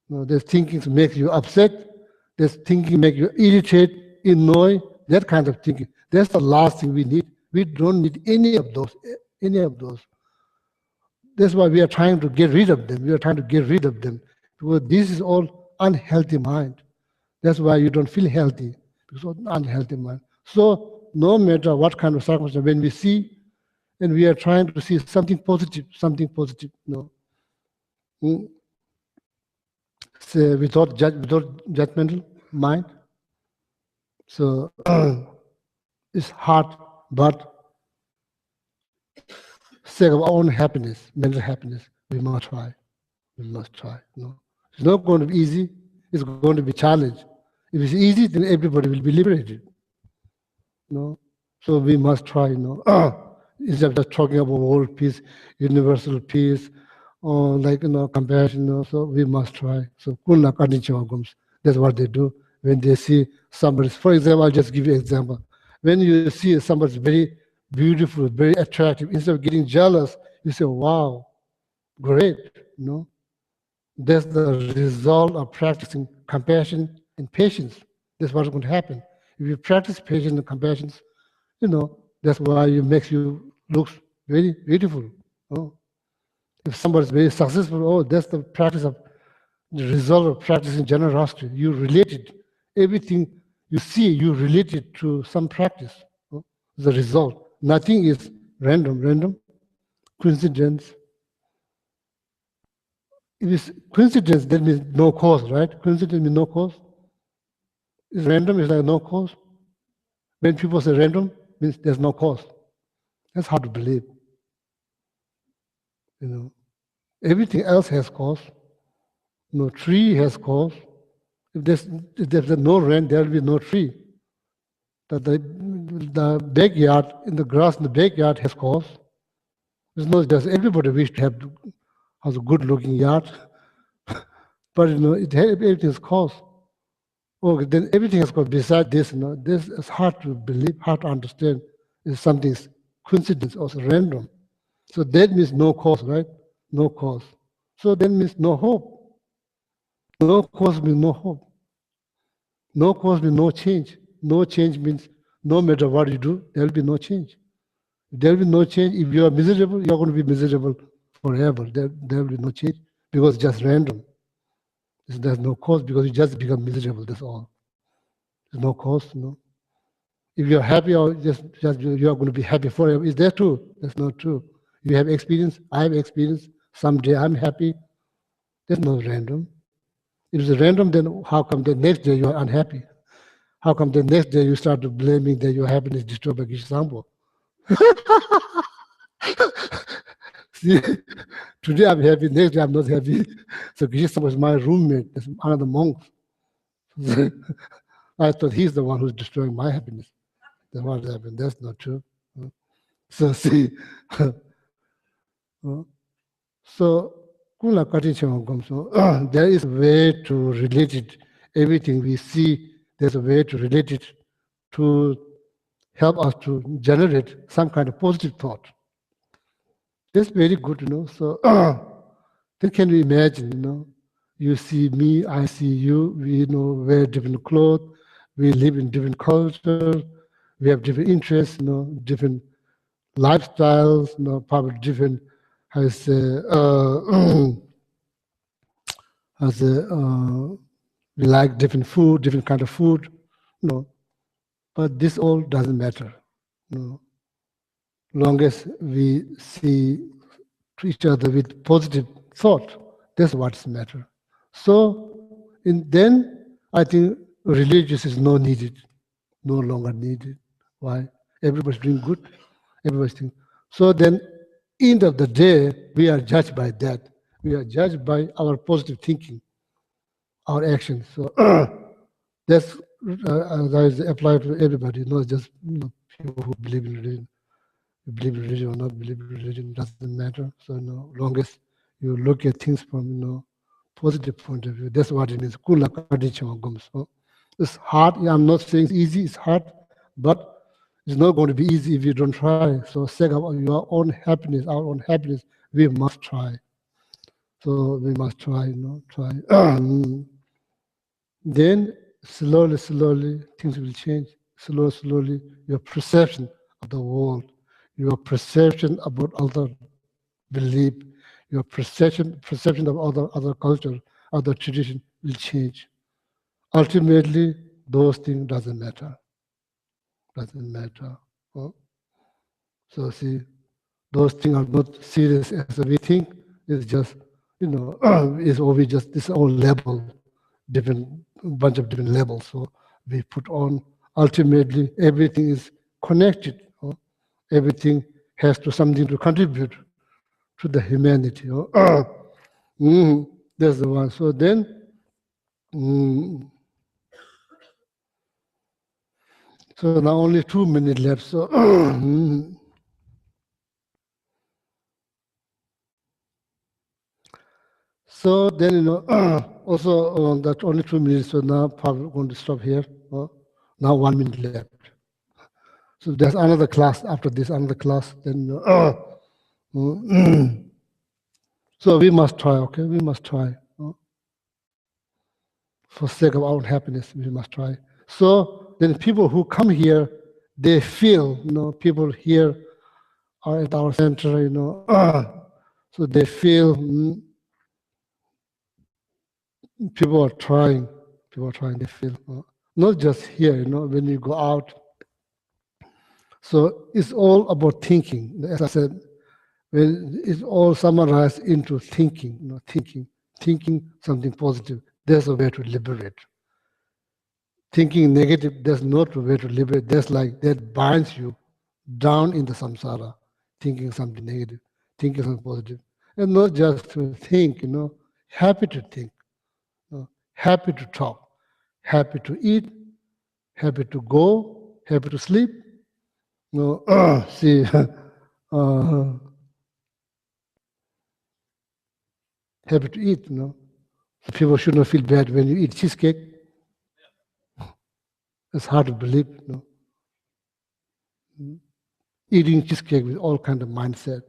No, the thinking make you upset. The thinking make you irritate, annoy. That kind of thinking. That's the last thing we need. We don't need any of those. Any of those. That's why we are trying to get rid of them. We are trying to get rid of them because this is all unhealthy mind. That's why you don't feel healthy because of unhealthy mind. So no matter what kind of circumstance, when we see, and we are trying to see something positive. No. So without judgmental mind. So it's hard, but sake of our own happiness, mental happiness, we must try. We must try. No, it's not going to be easy. It's going to be challenge. If it's easy, then everybody will be liberated. No, so we must try. Instead of just talking about world peace, universal peace, or compassion. So we must try. So kunna kanichawagums. That's what they do when they see somebody. For example, I'll just give you an example. When you see somebody very beautiful, very attractive, instead of getting jealous, you say, wow, great. That's the result of practicing compassion and patience. That's what's going to happen. If you practice patience and compassion, that's why it makes you look very beautiful. If somebody's very successful, that's the practice of the result of practicing generosity. You relate it. Everything you see, you relate it to some practice. The result. Nothing is random, coincidence. If it's coincidence, that means no cause, right? Coincidence means no cause. It's random, it's like no cause. When people say random, means there's no cause. That's hard to believe. Everything else has cause. Tree has cause. If there's no rain, there will be no tree. The backyard, in the grass in the backyard has cause. Does everybody wish to have a good-looking yard? But everything has cause. Okay, then everything has cause. Besides this, this is hard to believe, hard to understand. It's something coincidence or random. So that means no cause, right? No cause. So that means no hope. No cause means no hope. No cause means no change. No change means no matter what you do, there will be no change. There will be no change. If you are miserable, you are going to be miserable forever. There will be no change because it's just random. There's no cause because you just become miserable. That's all. There's no cause. If you're happy or just you are going to be happy forever, is that true? That's not true. You have experience. I have experience. Someday I'm happy. That's not random. If it's random, then how come the next day you are unhappy? How come the next day you start blaming that your happiness is disturbed by Geshe Sampo? See, today I'm happy, next day I'm not happy. So Geshe Sampo is my roommate, that's another monk. I thought he's the one who's destroying my happiness. That's what happened. That's not true. So see, so there is a way to relate it. Everything we see, there's a way to relate it to help us to generate some kind of positive thought. That's very good, So then can you imagine, you see me, I see you, we wear different clothes, we live in different cultures, we have different interests, different lifestyles, probably different we like different food, different kind of food, but this all doesn't matter. long as we see to each other with positive thought, that's what's matter. So then I think religious is no longer needed. Why? Everybody's doing good. Everybody's doing. So then, end of the day, we are judged by that. We are judged by our positive thinking, our actions. So that's that is applied to everybody, not just people who believe in religion. You believe in religion or not believe in religion doesn't matter. So long as you look at things from positive point of view, that's what it means. Kula kadicham. So it's hard. I'm not saying it's easy. It's hard, but it's not going to be easy if you don't try. So sake of your own happiness, our own happiness, we must try. So we must try. Try. Then slowly, things will change. Slowly, your perception of the world, your perception about other belief, your perception of other culture, other tradition will change. Ultimately, those things doesn't matter. Oh. So see, those things are not serious as we think. It's just, it's always just this whole level, bunch of different levels. So we put on. Ultimately, everything is connected. Everything has something to contribute to the humanity. That's the one. So then, so now only 2 minutes left. So. So then, also that only 2 minutes, so now probably going to stop here. Now 1 minute left. So there's another class after this, another class. Then, so we must try, okay? We must try. For sake of our happiness, we must try. So then people who come here, they feel, people here are at our center, so they feel, people are trying, they feel, not just here, when you go out. So it's all about thinking. As I said, when it's all summarized into thinking, thinking something positive. There's a way to liberate. Thinking negative, there's not a way to liberate. That binds you down in the samsara, thinking something negative, thinking something positive. And not just to think, happy to think, happy to talk, happy to eat, happy to go, happy to sleep. See, happy to eat, People should not feel bad when you eat cheesecake. It's hard to believe, Eating cheesecake with all kind of mindset.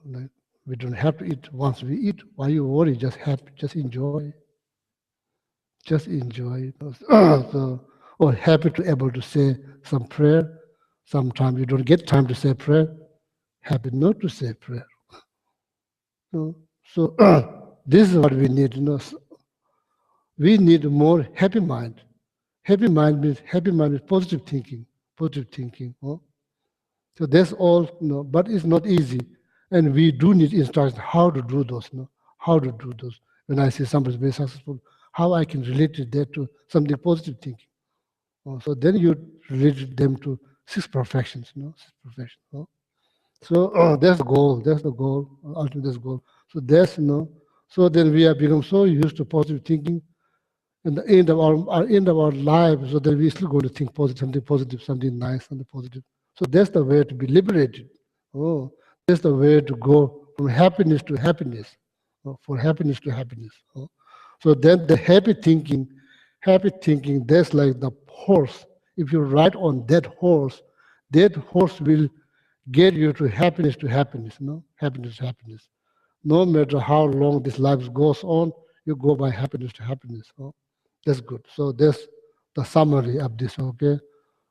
Like, we don't have to eat. Once we eat, why you worry? Just enjoy. Just enjoy. Or happy to able to say some prayer. Sometimes you don't get time to say prayer. Happy not to say prayer. So this is what we need. We need a more happy mind. Happy mind means positive thinking. So that's all, but it's not easy. And we do need instructions how to do those, how to do those. When I say somebody's very successful, how I can relate that to something positive thinking. So then you relate them to 6 perfections, 6 perfections. So that's the goal. Ultimately that's the goal. So that's, so then we have become so used to positive thinking. And the end of our lives, so that we still going to think positive, something nice, something positive. So that's the way to be liberated. That's the way to go from happiness to happiness, from happiness to happiness. So then the happy thinking, that's like the horse. If you ride on that horse will get you to happiness, happiness to happiness. No matter how long this life goes on, you go by happiness to happiness. That's good. So that's the summary of this, okay?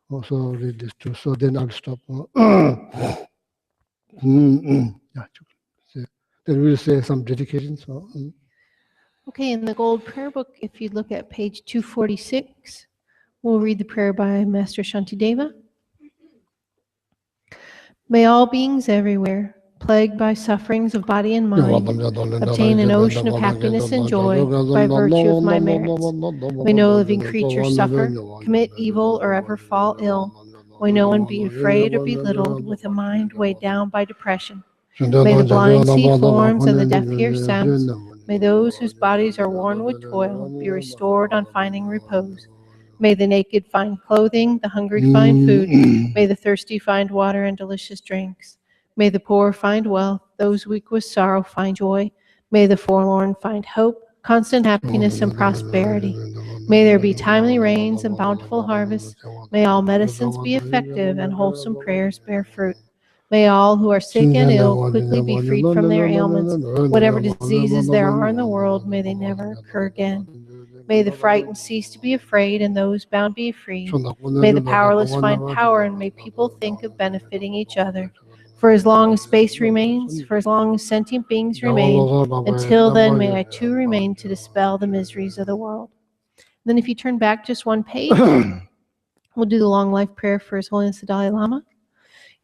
Also read this too. So then I'll stop. Then we'll say some dedications. Okay, in the Gold Prayer Book, if you look at page 246, we'll read the prayer by Master Shantideva. May all beings everywhere, plagued by sufferings of body and mind, obtain an ocean of happiness and joy by virtue of my merits. May no living creature suffer, commit evil, or ever fall ill. May no one be afraid or belittled with a mind weighed down by depression. May the blind see forms and the deaf hear sounds. May those whose bodies are worn with toil be restored on finding repose. May the naked find clothing, the hungry find food. May the thirsty find water and delicious drinks. May the poor find wealth, those weak with sorrow find joy. May the forlorn find hope, constant happiness, and prosperity. May there be timely rains and bountiful harvests. May all medicines be effective and wholesome prayers bear fruit. May all who are sick and ill quickly be freed from their ailments. Whatever diseases there are in the world, may they never occur again. May the frightened cease to be afraid and those bound be free. May the powerless find power and may people think of benefiting each other. For as long as space remains, for as long as sentient beings remain, until then may I too remain to dispel the miseries of the world. Then if you turn back just one page, we'll do the long life prayer for His Holiness the Dalai Lama.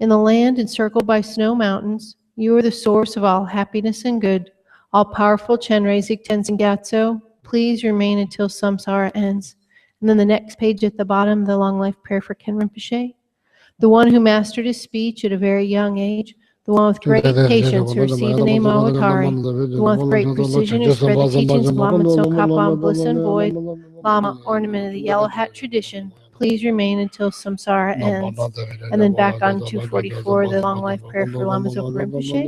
In the land encircled by snow mountains, you are the source of all happiness and good. All-powerful Chenrezig Tenzin Gyatso, please remain until samsara ends. And then the next page at the bottom, the long life prayer for Ken Rinpoche. The one who mastered his speech at a very young age, the one with great patience who received the name Awatari, the one with great precision who spread the teachings of Lama Tsongkhapa, Bliss and Void, Lama, ornament of the yellow hat tradition, please remain until samsara ends. And then back on 244, the long life prayer for Lama Zopa Rinpoche.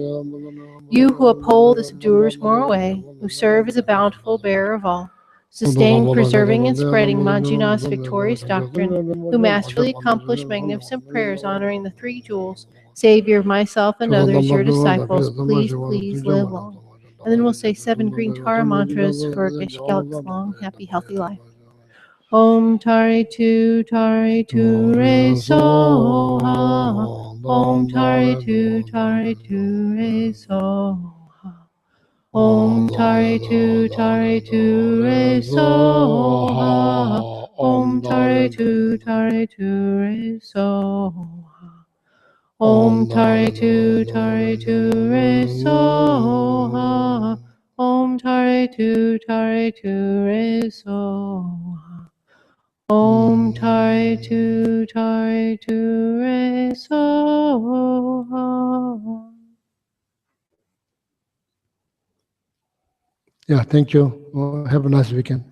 You who uphold the subduer's moral way, who serve as a bountiful bearer of all, sustain, preserving, and spreading Manjunath's victorious doctrine, who masterfully accomplish magnificent prayers honoring the three jewels, Savior of myself and others, your disciples, please, please live long. And then we'll say 7 green Tara mantras for Geshe Gelug's long, happy, healthy life. Om Tari Tu Re So Ha. Om Tari Tu Re So Ha. Om Tari Tu Re So Ha. Om Tari Tu Re So Ha. Om Tari Tu Re So Ha. Om Tari Tu Re So Ha. Om Tari Tu Re So Ha. Yeah, thank you. Have a nice weekend.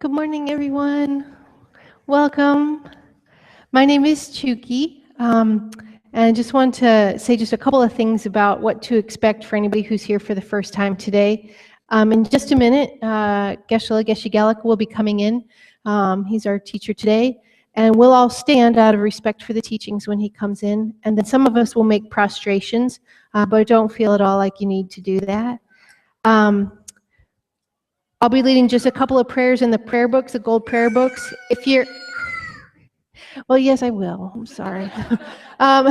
Good morning, everyone. Welcome. My name is Chuki, and I just want to say just a couple of things about what to expect for anybody who's here for the first time today. In just a minute, Geshe-la Geshe-Gelik will be coming in. He's our teacher today, and we'll all stand out of respect for the teachings when he comes in, and then some of us will make prostrations, but don't feel at all like you need to do that. I'll be leading just a couple of prayers in the prayer books, the gold prayer books. If you're, well, yes, I will. I'm sorry. um,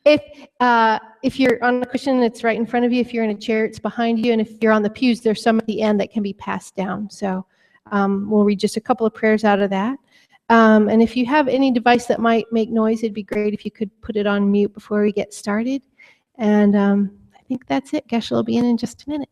if you're on a cushion, it's right in front of you. If you're in a chair, it's behind you. And if you're on the pews, there's some at the end that can be passed down. So we'll read just a couple of prayers out of that. And if you have any device that might make noise, it'd be great if you could put it on mute before we get started. And I think that's it. Geshe-la will be in just a minute.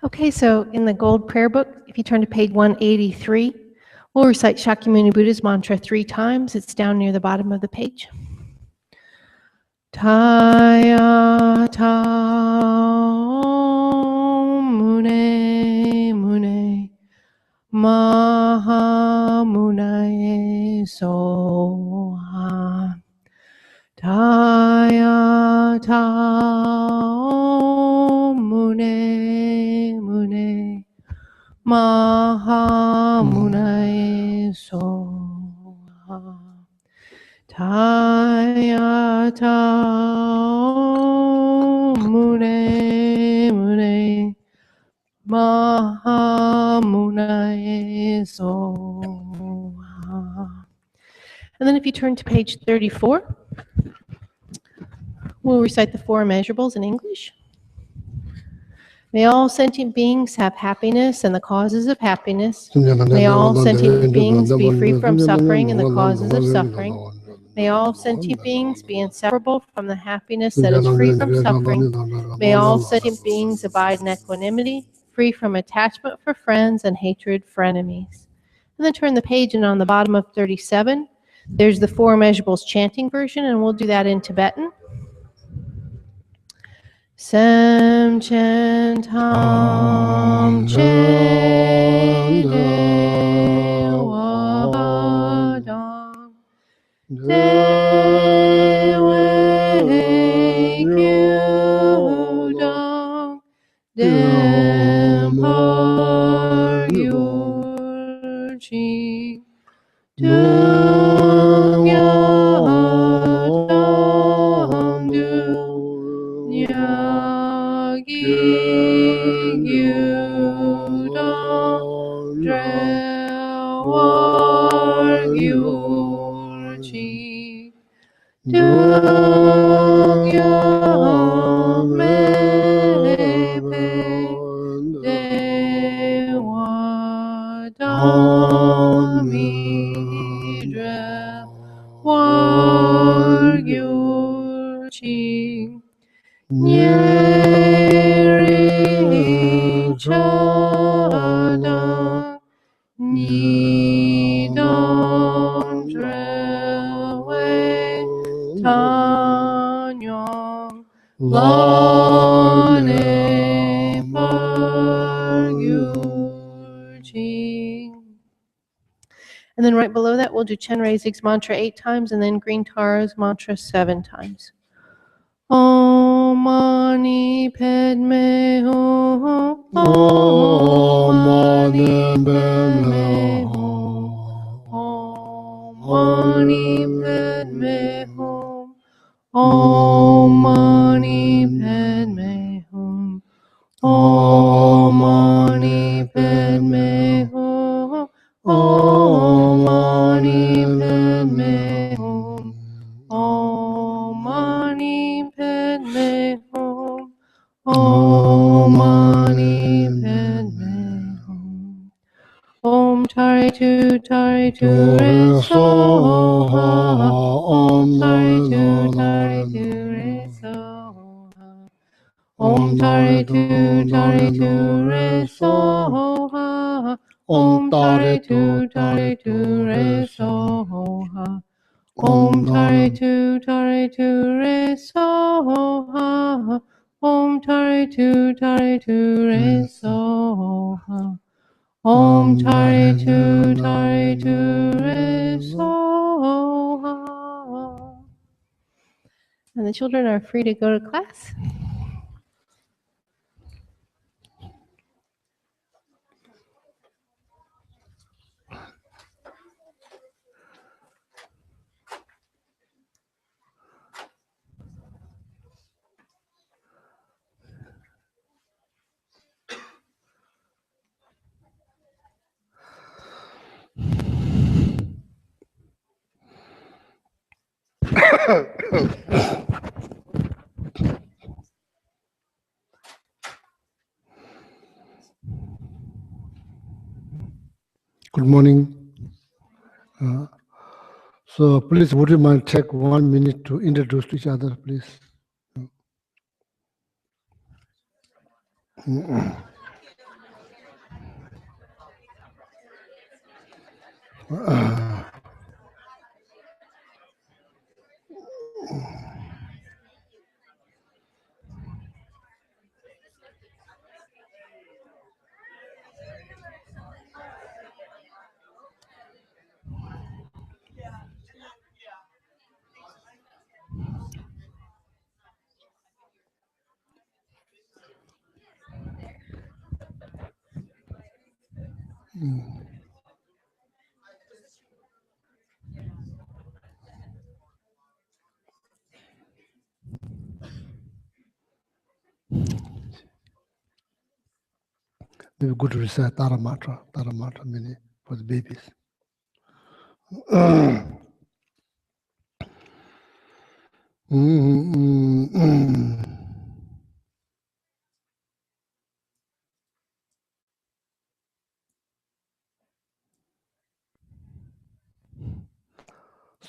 Okay, so in the gold prayer book, if you turn to page 183, We'll recite Shakyamuni Buddha's mantra 3 times. It's down near the bottom of the page. Taya tau mune mune maha munaye soha. Taya tau mune mune maha munaye soha. Taya tau mune mune maha munaye soha. And then if you turn to page 34, we'll recite the 4 immeasurables in English. May all sentient beings have happiness and the causes of happiness. May all sentient beings be free from suffering and the causes of suffering. May all sentient beings be inseparable from the happiness that is free from suffering. May all sentient beings abide in equanimity, free from attachment for friends and hatred for enemies. And then turn the page, and on the bottom of 37, there's the 4 immeasurables chanting version, and we'll do that in Tibetan. Sem chen tam che de wa dong de wei kyu dong dem par yur chi dung ya dong du nya gi gyu dong dre war gyur chi dung ya me pe de wa da mi dre war gyur chi Nyeri chada ni dong drewe tanyong la ne par yu chi. And then right below that, we'll do Chen Reizig's mantra 8 times and then Green Tara's mantra 7 times. Om Mani Padme Hum. Om Mani Padme Hum. Om Mani Padme Hum. Om Mani Padme Hum. Om Mani Padme Hum. Om Mani Padme Hum. Om Mani Padme Hum. Om Mani Padme Hum. Om Tari Tu Re Soha. Om Tari Tu Re Soha. Om Tari Tu Re Soha. Om Tari Tu Re Soha. Om Tari Tu Re Soha. Om Tari Tu Re Soha. Om Tari Tu Re Soha. And the children are free to go to class. Good morning. So please, would you mind take 1 minute to introduce each other, please? Maybe good to recite Tara Mantra meaning for the babies.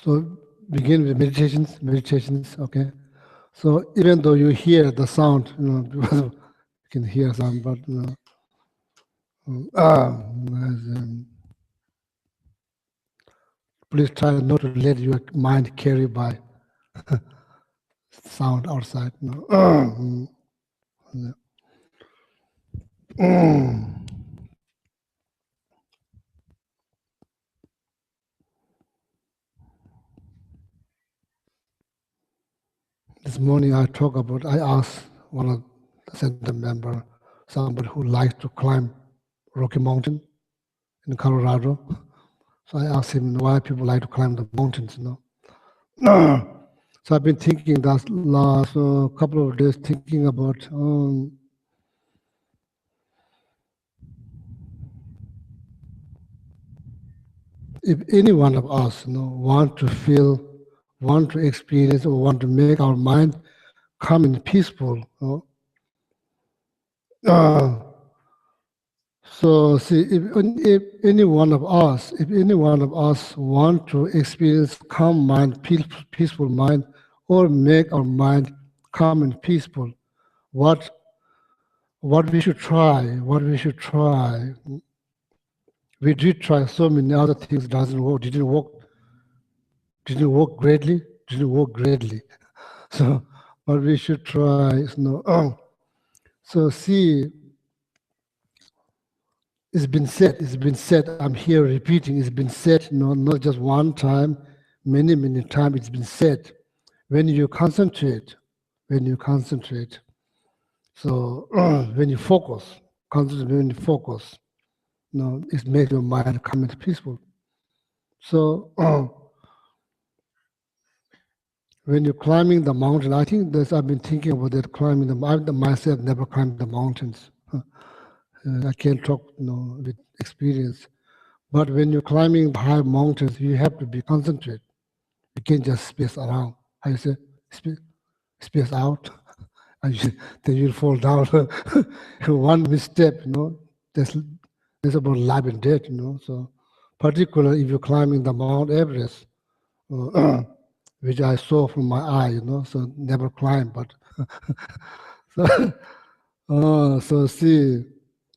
So begin with meditations, okay? So even though you hear the sound, because you can hear sound, but please try not to let your mind carry by sound outside. This morning I asked one of the center member, somebody who likes to climb Rocky Mountain in Colorado. So I asked him why people like to climb the mountains, So I've been thinking that last couple of days, thinking about if any one of us want to feel, want to experience, or want to make our mind calm and peaceful. So see, if any one of us want to experience calm mind, peaceful mind, or make our mind calm and peaceful, what we should try? We did try so many other things, didn't work greatly. So what we should try is so see, it's been said, I'm here repeating, it's been said, not just one time, many times it's been said. When you concentrate, so when you focus, it makes your mind calm and peaceful. So when you're climbing the mountain, I think I've been thinking about that, climbing I've myself never climbed the mountains. I can't talk with experience. But when you're climbing high mountains, you have to be concentrated. You can't just space around. How you say? Space out. And then you'll fall down. One misstep, there's about life and death, So particularly if you're climbing the Mount Everest, which I saw from my eye, so never climb, but so see,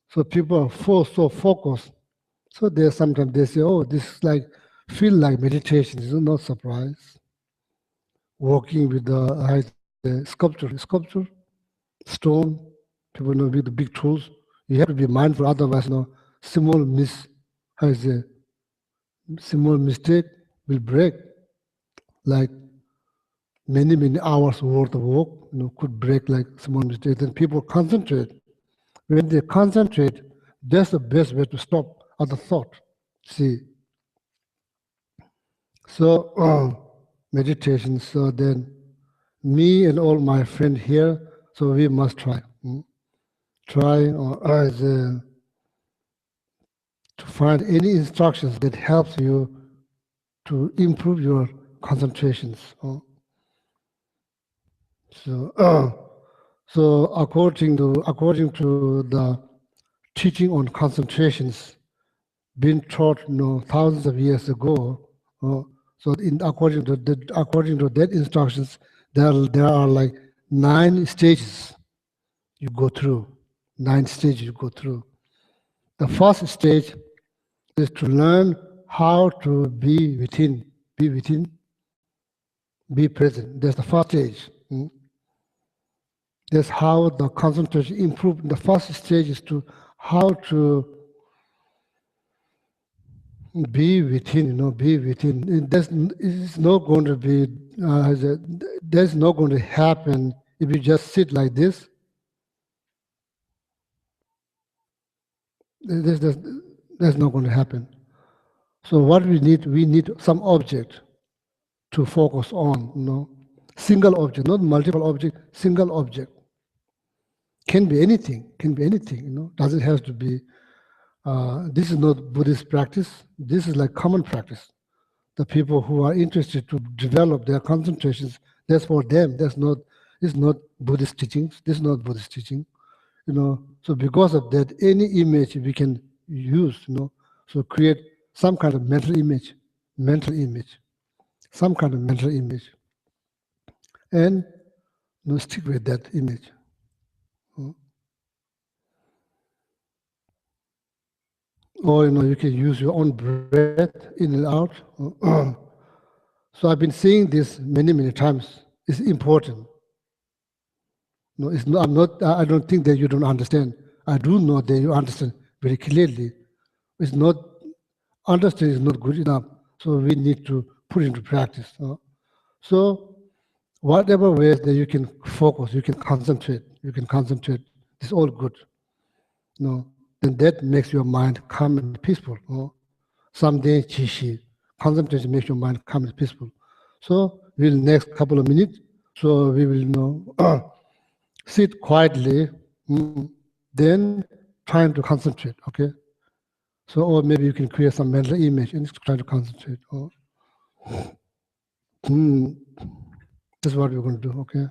so people are so focused. So sometimes they say, oh, this is feel like meditation. It's not surprise. Walking with the sculpture, stone, people know with the big tools. You have to be mindful, otherwise, small mistake will break. Like many hours worth of work, could break like small mistake. Then people concentrate. When they concentrate, that's the best way to stop other thought. See. So meditation. So then, me and all my friends here. So we must try. To find any instructions that helps you to improve your concentrations. So according to the teaching on concentrations, been taught thousands of years ago. So according to that instructions, there are like 9 stages you go through. 9 stages you go through. The first stage is to learn how to be within, be present. That's the first stage. That's how the concentration improved. The first stage is to how to be within, be within. It's not going to be, that's not going to happen if you just sit like this. That's not going to happen. So what we need some object to focus on, single object, not multiple object, single object. Can be anything, doesn't have to be, this is not Buddhist practice, this is like common practice. The people who are interested to develop their concentrations, that's for them, it's not Buddhist teachings, this is not Buddhist teaching, so because of that, any image we can use, so create some kind of mental image, some kind of mental image, and stick with that image. Or you can use your own breath in and out. So I've been saying this many times. It's important. No, it's not. I don't think that you don't understand. I do know that you understand very clearly. It's not. Understand is not good enough. So we need to put into practice. So whatever ways that you can focus, you can concentrate. It's all good. Then that makes your mind calm and peaceful. Someday, Chishi, concentration makes your mind calm and peaceful. So we'll next couple of minutes. So we will sit quietly, then trying to concentrate. Okay. So or maybe you can create some mental image and try to concentrate. That's what we're going to do. Okay.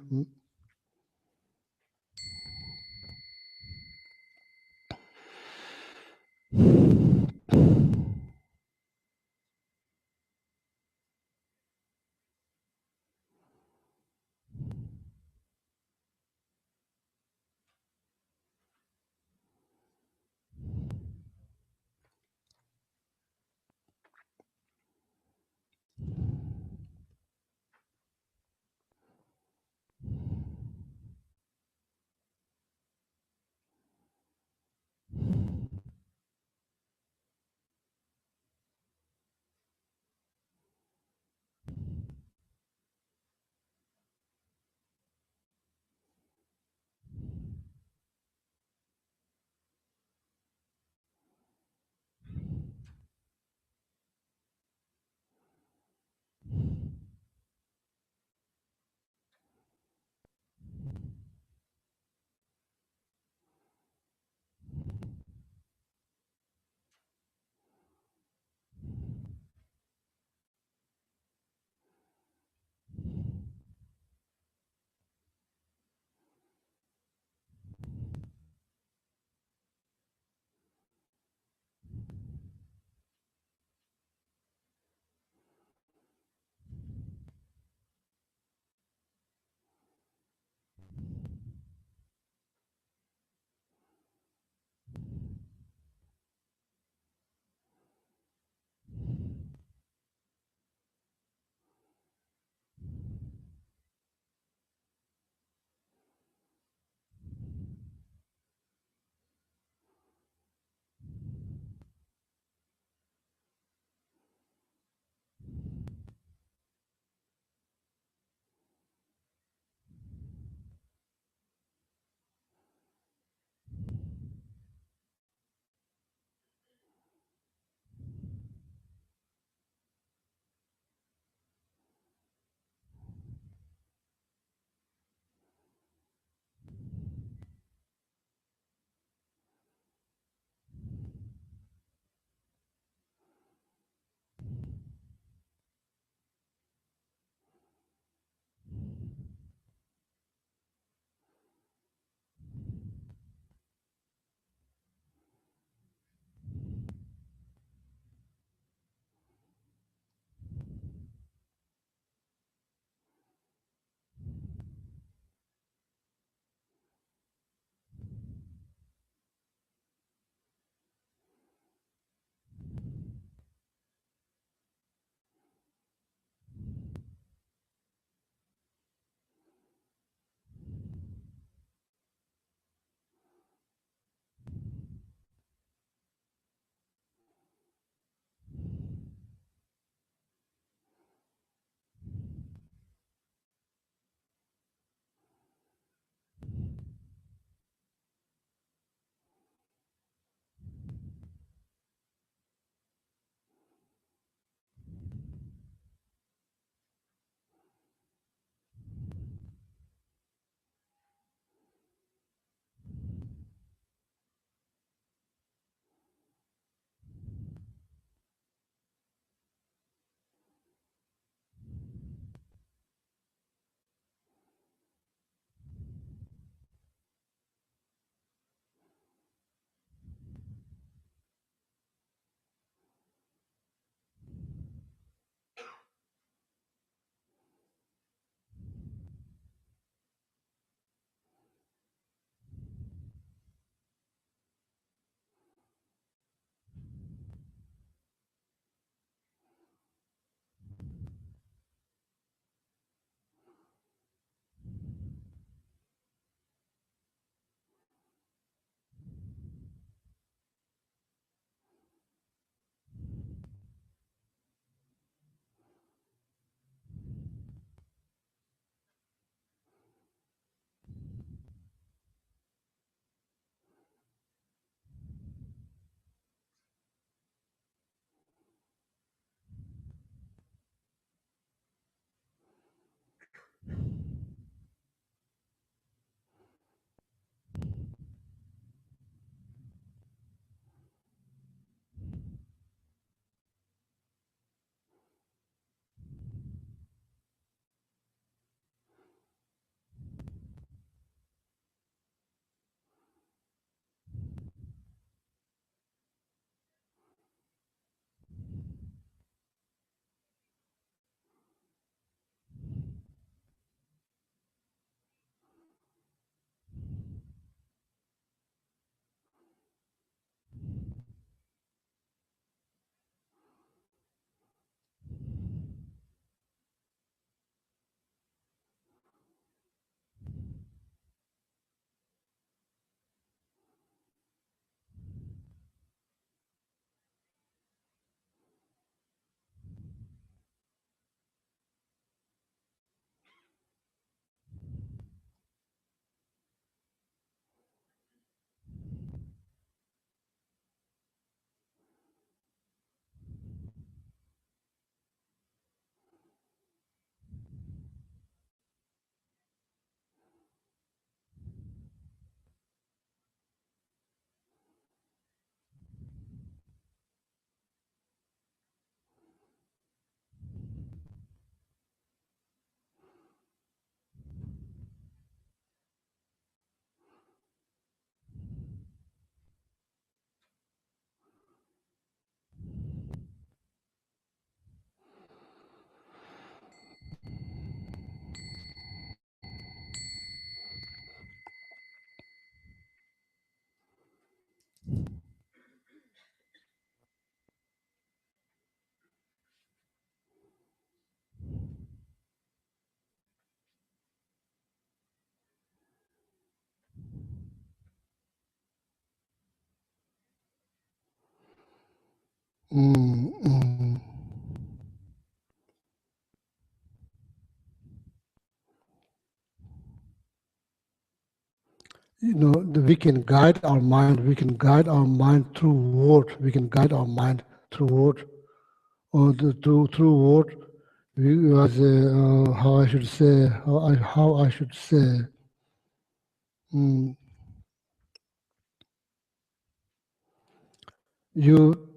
Mm, mm. You know, we can guide our mind. We can guide our mind through word. We can guide our mind through word, or through word. We as how I should say how I should say. Mm, you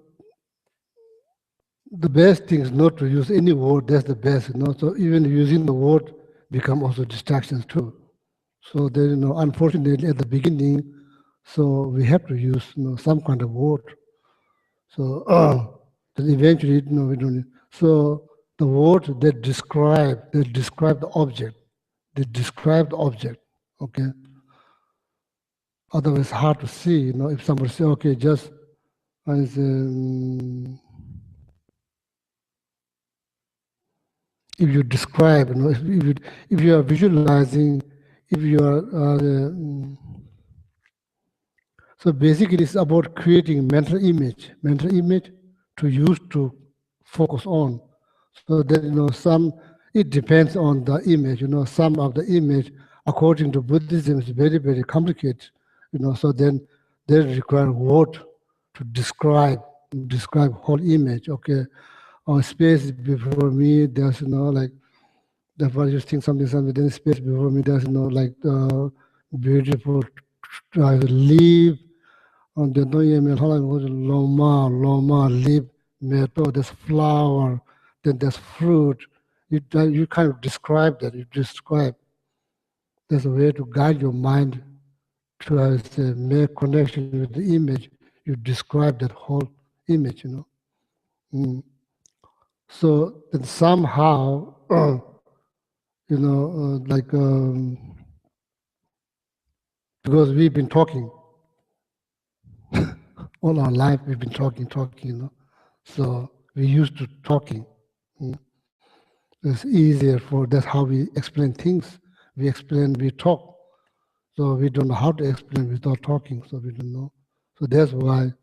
the best thing is not to use any word. That's the best, you know. So even using the word become also distractions too. So there, you know, unfortunately at the beginning, so we have to use, you know, some kind of word. So then eventually, you know, we don't. So the words that describe the object, they describe the object. Okay. Otherwise, hard to see. You know, if somebody say, okay, just as if you describe, you know, if you are visualizing, if you are so basically it's about creating mental image to use to focus on. So that, you know, it depends on the image, you know, some of the image according to Buddhism is very, very complicated, you know, so then they require word to describe whole image, okay. Or space before me, there's, you know, like the first thing something, then space before me, there's, you know, like beautiful leaf, on the Noyemel Loma, leaf, meadow, there's flower, then there's fruit. You kind of describe that. You describe. There's a way to guide your mind to make connection with the image. You describe that whole image, you know. So then somehow, you know, like because we've been talking all our life, we've been talking, you know. So we used to talking. It's easier that's how we explain things. We talk. So we don't know how to explain without talking, so we don't know. So that's why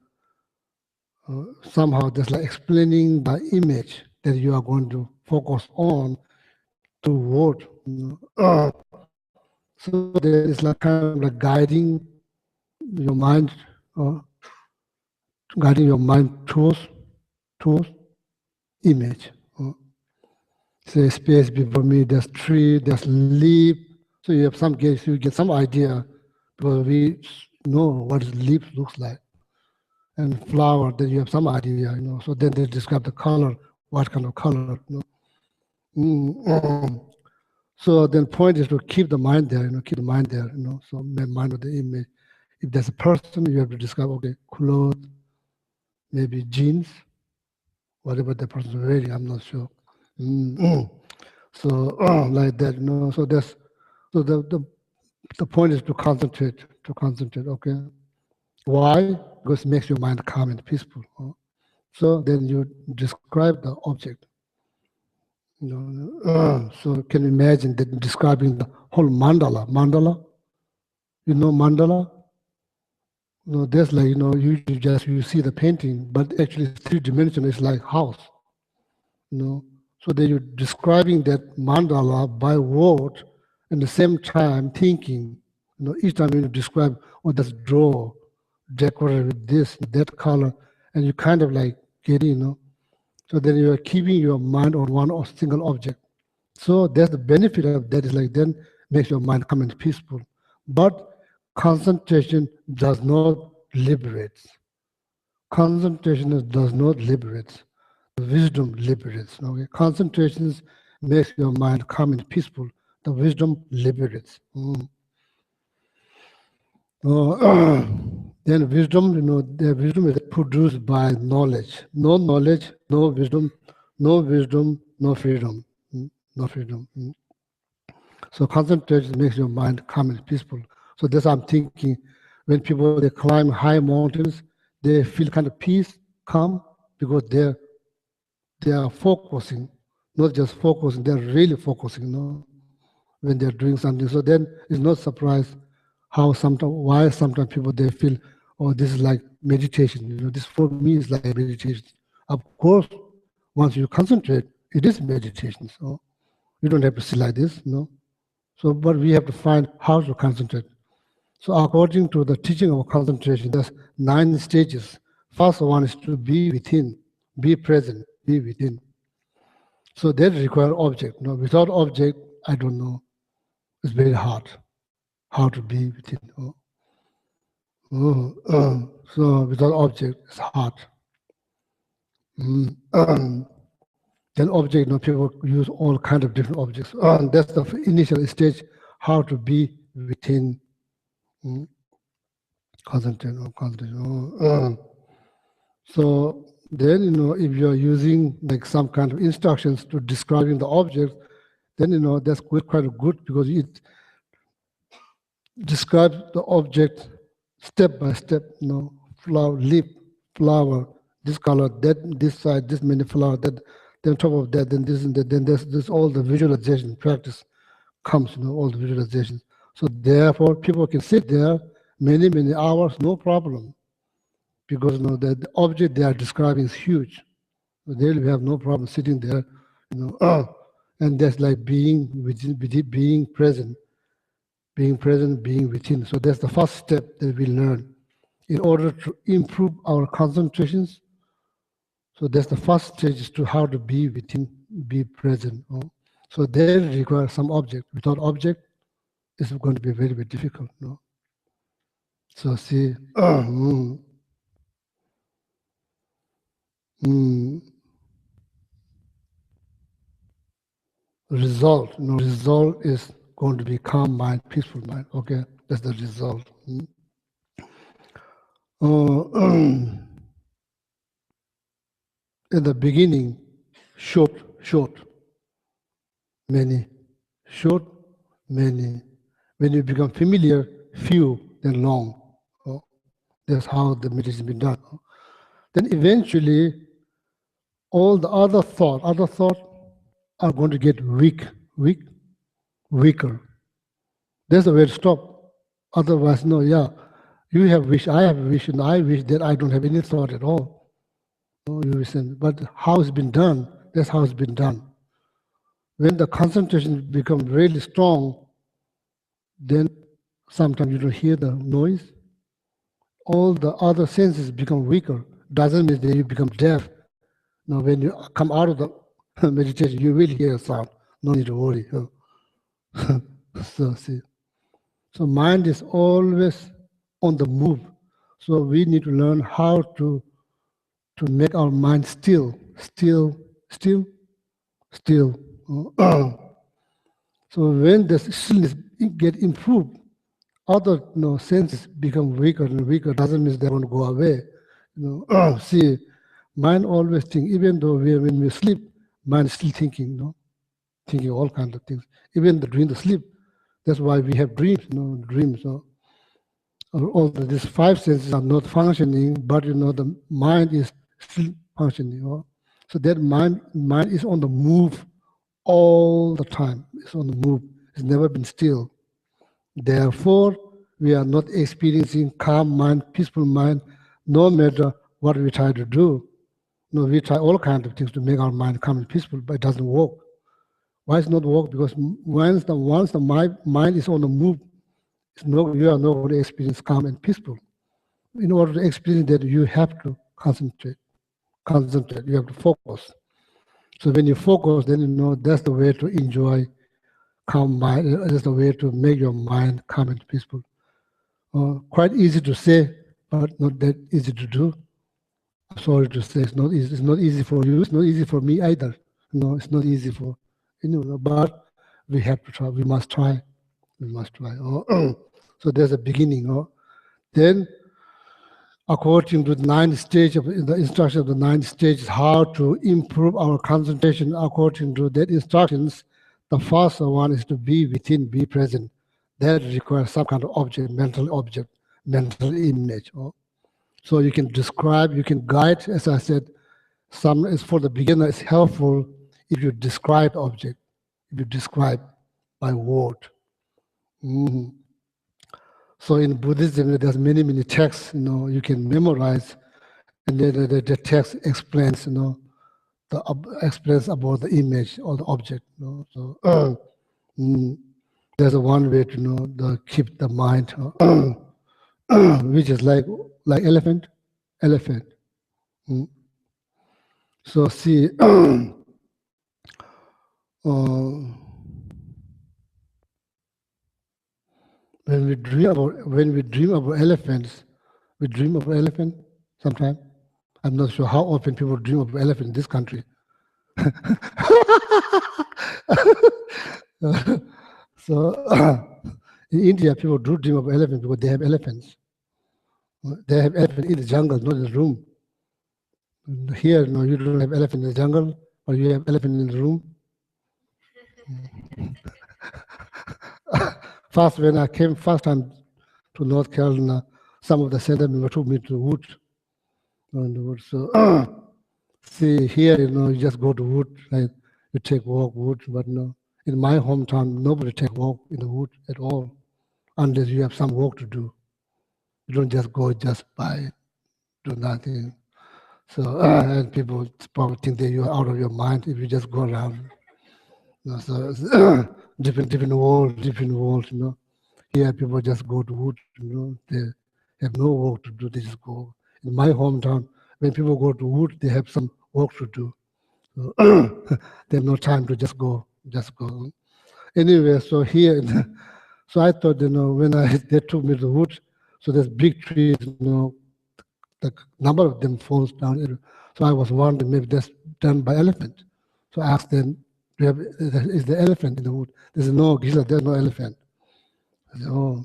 somehow that's like explaining the image that you are going to focus on through word. You know? So there is like kind of like guiding your mind, towards image. Say space before me, there's tree, there's leaf. So you have some guess, you get some idea, because we know what leaf looks like. And flower, then you have some idea, you know. So then they describe the color, what kind of color, you know. So then point is to keep the mind there, you know, keep the mind there, you know. So mind of the image. If there's a person, you have to describe, okay, clothes, maybe jeans, whatever the person is wearing, I'm not sure. So like that, you know. So that's so the point is to concentrate, okay. Why? Because it makes your mind calm and peaceful. So then you describe the object. You know, so can you imagine that describing the whole mandala? Mandala, you know, mandala. You know, there's like, you know, you see the painting, but actually it's 3-dimensional. It's like house. You know, so then you're describing that mandala by word, and the same time thinking. You know, each time you describe, oh, that's draw, decorate with this, that color, and you kind of like get, you know. So then you are keeping your mind on one or single object. So that's the benefit of that, is like then makes your mind calm and peaceful. But concentration does not liberate. Concentration does not liberate. Wisdom liberates. Okay? Concentration makes your mind calm and peaceful. The wisdom liberates. Then wisdom, you know, the wisdom is produced by knowledge. No knowledge, no wisdom, no freedom. No freedom. So concentration makes your mind calm and peaceful. So that's what I'm thinking. When people, they climb high mountains, they feel kind of peace, calm, because they are focusing, not just focusing, they're really focusing, you know, when they're doing something. So then it's not surprise why sometimes people, they feel, oh, this is like meditation. You know, this for me is like meditation. Of course, once you concentrate, it is meditation. So you don't have to sit like this, no. So, but we have to find how to concentrate. So according to the teaching of concentration, there's 9 stages. First one is to be within, be present, be within. So that requires object. No, without object, I don't know. It's very hard how to be within. So without object, it's hard. Then object, people use all kinds of different objects. That's the initial stage, how to be within. Concentrate. So then, if you're using like some kind of instructions to describing the object, then, that's quite good because it describes the object step by step, flower, leaf, flower, this color, that, this side, this many flower, that, then on top of that, then this and that, then there's all the visualization practice comes, all the visualization. So therefore, people can sit there many hours, no problem, because the object they are describing is huge. So they will have no problem sitting there, and that's like being within, being present, being within. So that's the first step that we learn in order to improve our concentrations. So that's the first stage, is to how to be within, be present. So they require some object. Without object, it's going to be very, very difficult. So see, result. Result is going to be calm mind, peaceful mind. Okay, that's the result. In the beginning, short, many, short, many. When you become familiar, few, then long. That's how the meditation has been done. Then eventually, all the other thoughts are going to get weaker. That's the way to stop. Otherwise, you have wish, I have wish, and I wish that I don't have any thought at all. But how it's been done, that's how it's been done. When the concentration becomes really strong, then sometimes you don't hear the noise. All the other senses become weaker. Doesn't mean that you become deaf. Now, when you come out of the meditation, you will hear a sound. No need to worry. So mind is always on the move. So we need to learn how to make our mind still. So when the stillness get improved, other senses become weaker and weaker. Doesn't mean they're going to go away. See, mind always think. Even though when we sleep, mind is still thinking. Thinking all kinds of things. Even during the sleep, that's why we have dreams. Dreams. All these 5 senses are not functioning, but the mind is still functioning. So that mind is on the move all the time. It's on the move. It's never been still. Therefore, we are not experiencing calm mind, peaceful mind, no matter what we try to do. We try all kinds of things to make our mind calm and peaceful, but it doesn't work. Why does it not work? Because once the mind is on the move, you are not going to experience calm and peaceful. In order to experience that, you have to concentrate. You have to focus. So when you focus, then that's the way to enjoy calm mind. That's the way to make your mind calm and peaceful. Quite easy to say, but not that easy to do. I'm sorry to say, it's not easy. It's not easy for you. It's not easy for me either. It's not easy for but we have to try. We must try. So there's a beginning. Then, according to the 9 stage of the instruction of the 9 stages, how to improve our concentration. According to that instructions, the first one is to be within, be present. That requires some kind of object, mental image. So you can describe, you can guide. As I said, some is for the beginner. It's helpful if you describe object, if you describe by word. So in Buddhism, there's many texts, you can memorize and then the text explains, explains about the image or the object. So there's a one way to keep the mind, which is like elephant. Mm. So see, when we dream about elephants, we dream of elephant sometimes. I'm not sure how often people dream of elephant in this country. So in India, people do dream of elephants because they have elephants. They have elephant in the jungle, not in the room. Here, no, you don't have elephant in the jungle, or you have elephant in the room. First, when I came first time to North Carolina, some of the center members took me to wood. So see here, you just go to wood, like you take walk wood, but no, in my hometown, nobody take walk in the wood at all, unless you have some work to do. You don't just go just by, do nothing. So and people probably think that you're out of your mind if you just go around. So different world. Here people just go to wood. They have no work to do. They just go. In my hometown, when people go to wood, they have some work to do. So they have no time to just go. Anyway, so here, so I thought, when they took me to the wood, so there's big trees, the number of them falls down. So I was wondering maybe that's done by elephant. So I asked them, is the elephant in the wood? They said, no, Gisela, there's no elephant. I said, oh,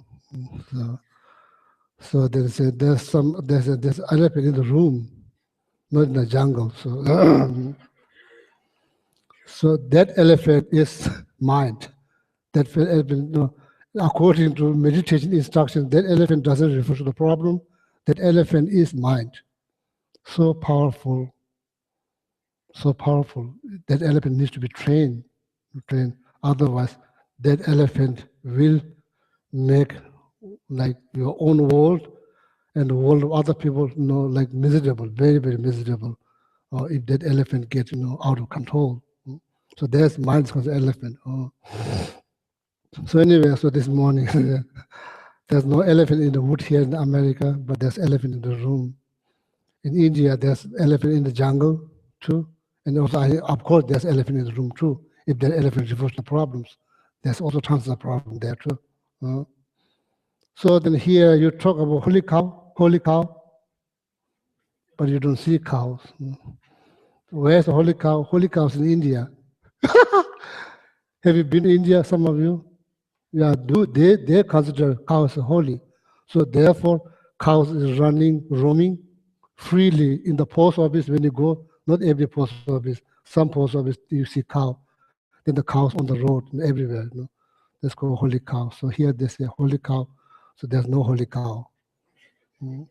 so they said there's elephant in the room, not in the jungle. So so that elephant is mind. That elephant, according to meditation instructions, that elephant doesn't refer to the problem. That elephant is mind. So powerful. That elephant needs to be trained. Otherwise, that elephant will make like your own world and the world of other people, like miserable, very, very miserable. Or if that elephant gets, out of control. So there's mind called the elephant. So anyway, so this morning, there's no elephant in the wood here in America, but there's elephant in the room. In India, there's elephant in the jungle too. And also, of course, there's elephant in the room too. If the elephant refers to problems, there's also tons of problems there too. So then here you talk about holy cow, but you don't see cows. Where's the holy cow? Holy cows in India. Have you been to India, some of you? Yeah, they consider cows holy. So therefore, cows is roaming freely in the post office when you go. Not every post office. Some post office you see cow. Then the cows on the road and everywhere. That's called holy cow. So here they say holy cow. So there's no holy cow. I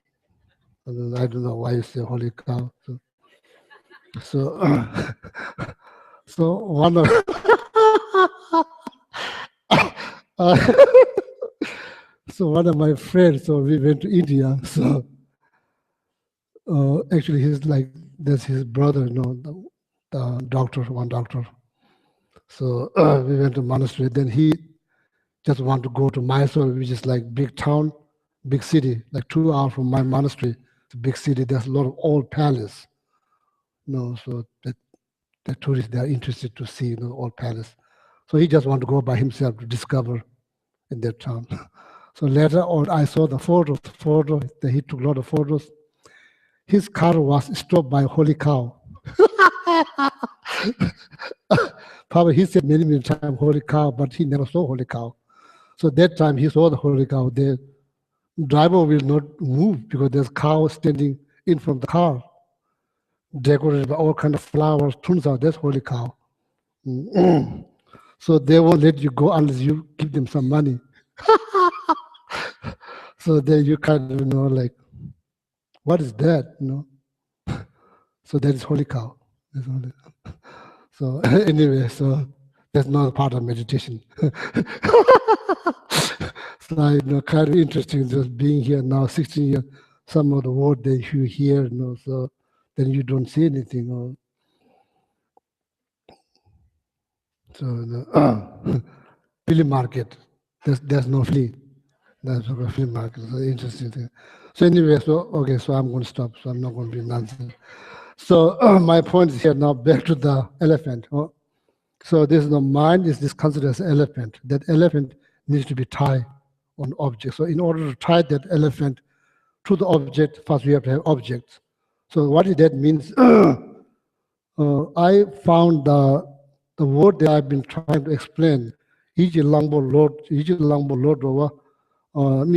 don't know why you say holy cow. So so one of so one of my friends, so we went to India. So actually, he's like, that's his brother, the doctor, one doctor. So we went to monastery. Then he just wanted to go to Mysore, which is like big town, big city, like 2 hours from my monastery. It's a big city. There's a lot of old palace. So the tourists, they are interested to see old palace. So he just wanted to go by himself to discover in that town. So later on, I saw the photo. He took a lot of photos. His car was stopped by a holy cow. Probably he said many times holy cow, but he never saw holy cow. So that time he saw the holy cow. The driver will not move because there's cow standing in front of the car, decorated by all kind of flowers. Turns out that's holy cow. So they won't let you go unless you give them some money. So then you kind of like, what is that? So that is holy cow. So anyway, so that's not a part of meditation. So kind of interesting just being here now, 16 years. some of the word that you hear, you know, so then you don't see anything. Or, so flea market, there's no flea. That's a flea market. It's an interesting thing. So anyway, so okay, so I'm going to stop. So I'm not going to be nonsense. So my point is here now. Back to the elephant. So this the mind is considered as elephant. That elephant needs to be tied on object. So in order to tie that elephant to the object, first we have to have objects. So what that means? I found the word that I've been trying to explain. Iji langbo lord over. One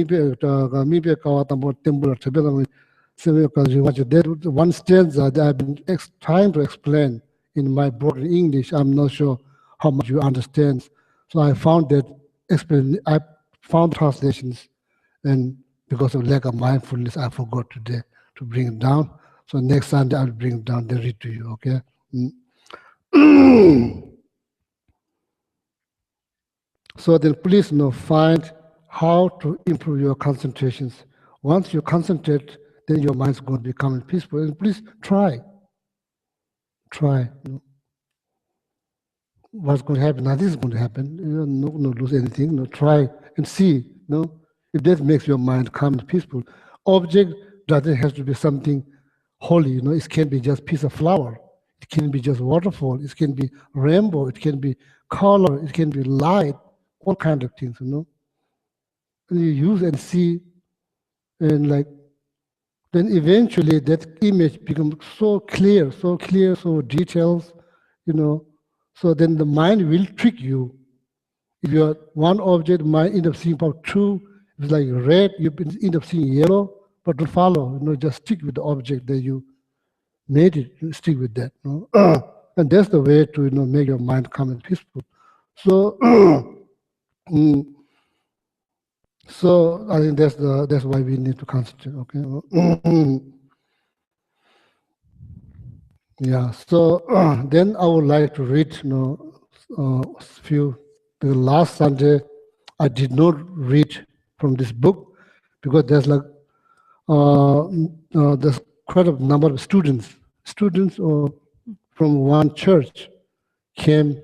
stanza that I've been trying to explain in my broken English. I'm not sure how much you understand. So I found that I found translations, and because of lack of mindfulness, I forgot today to bring it down. So next Sunday I'll bring it down, then read to you, okay? So then please find how to improve your concentrations. Once you concentrate, then your mind's going to become peaceful. And please try. What's going to happen? Nothing is going to happen. You're not going to lose anything. Try and see. If that makes your mind calm and peaceful. Object doesn't have to be something holy. It can be just piece of flower. It can be just waterfall. It can be rainbow. It can be color. It can be light. All kinds of things. And you use and see, and then eventually that image becomes so clear, so details. So then the mind will trick you. If you are one object, mind end up seeing about two. If it's like red, you end up seeing yellow. But don't follow. Just stick with the object that you made it. Stick with that. And that's the way to make your mind calm and peaceful. So, so I think that's why we need to concentrate. Okay. Yeah. So then I would like to read few. Because last Sunday I did not read from this book because there's there's quite a number of students from one church came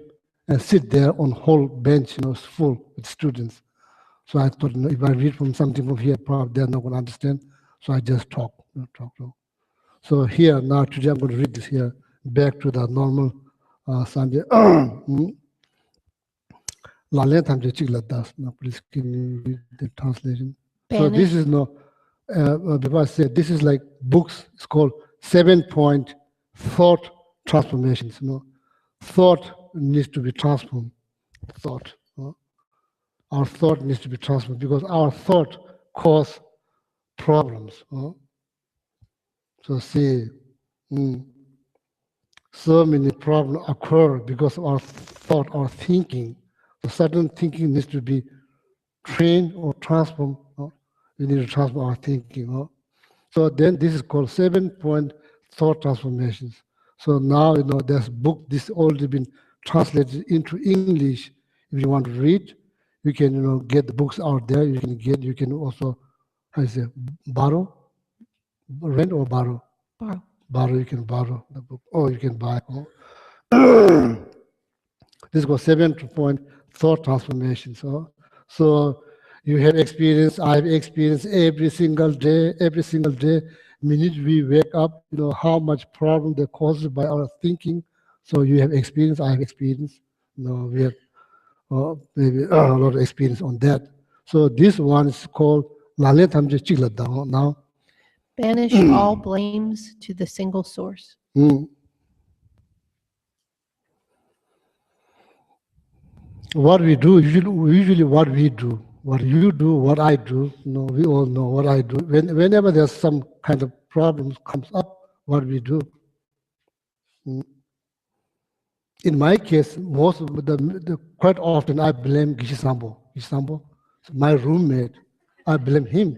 and sit there on whole bench, full with students. So I thought, if I read from something from here, probably they're not going to understand. So I just talk. So here now today I'm going to read this here back to the normal Sunday. Please can you read the translation? So this is before I said this is like books. It's called 7-point thought transformations. Thought needs to be transformed. Our thought needs to be transformed because our thought cause problems. So see, so many problems occur because of our thought, our thinking. So certain thinking needs to be trained or transformed. We need to transform our thinking. So then this is called 7-point thought transformations. So now there's book. This already been translated into English. If you want to read, you can get the books out there. You can also, how you say, borrow, rent or borrow. Borrow. You can borrow the book, or you can buy. This is called 7-point thought transformation. So you have experience. I have experience every single day. Minute we wake up, how much problem they're caused by our thinking. So you have experience. I have experience. We have maybe a lot of experience on that. So this one is called Lalet Hamje Chigladao. Now, banish all blames to the single source. What we do, usually what we do, what you do, what I do, we all know what I do. Whenever there's some kind of problem comes up, what we do. In my case, most of quite often I blame Gishambo. My roommate, I blame him.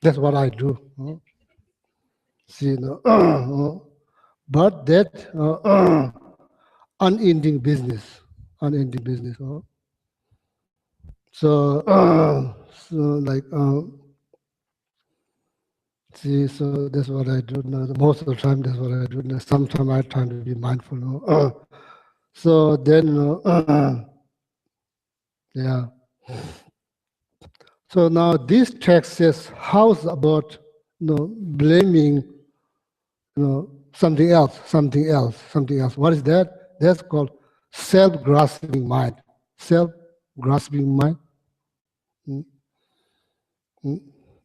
That's what I do. See, but that unending business. So like See, so that's what I do now. Most of the time, that's what I do now. Sometimes I try to be mindful. So then, yeah. So now this text says, how's about blaming something else, something else, something else. What is that? That's called self-grasping mind. Self-grasping mind.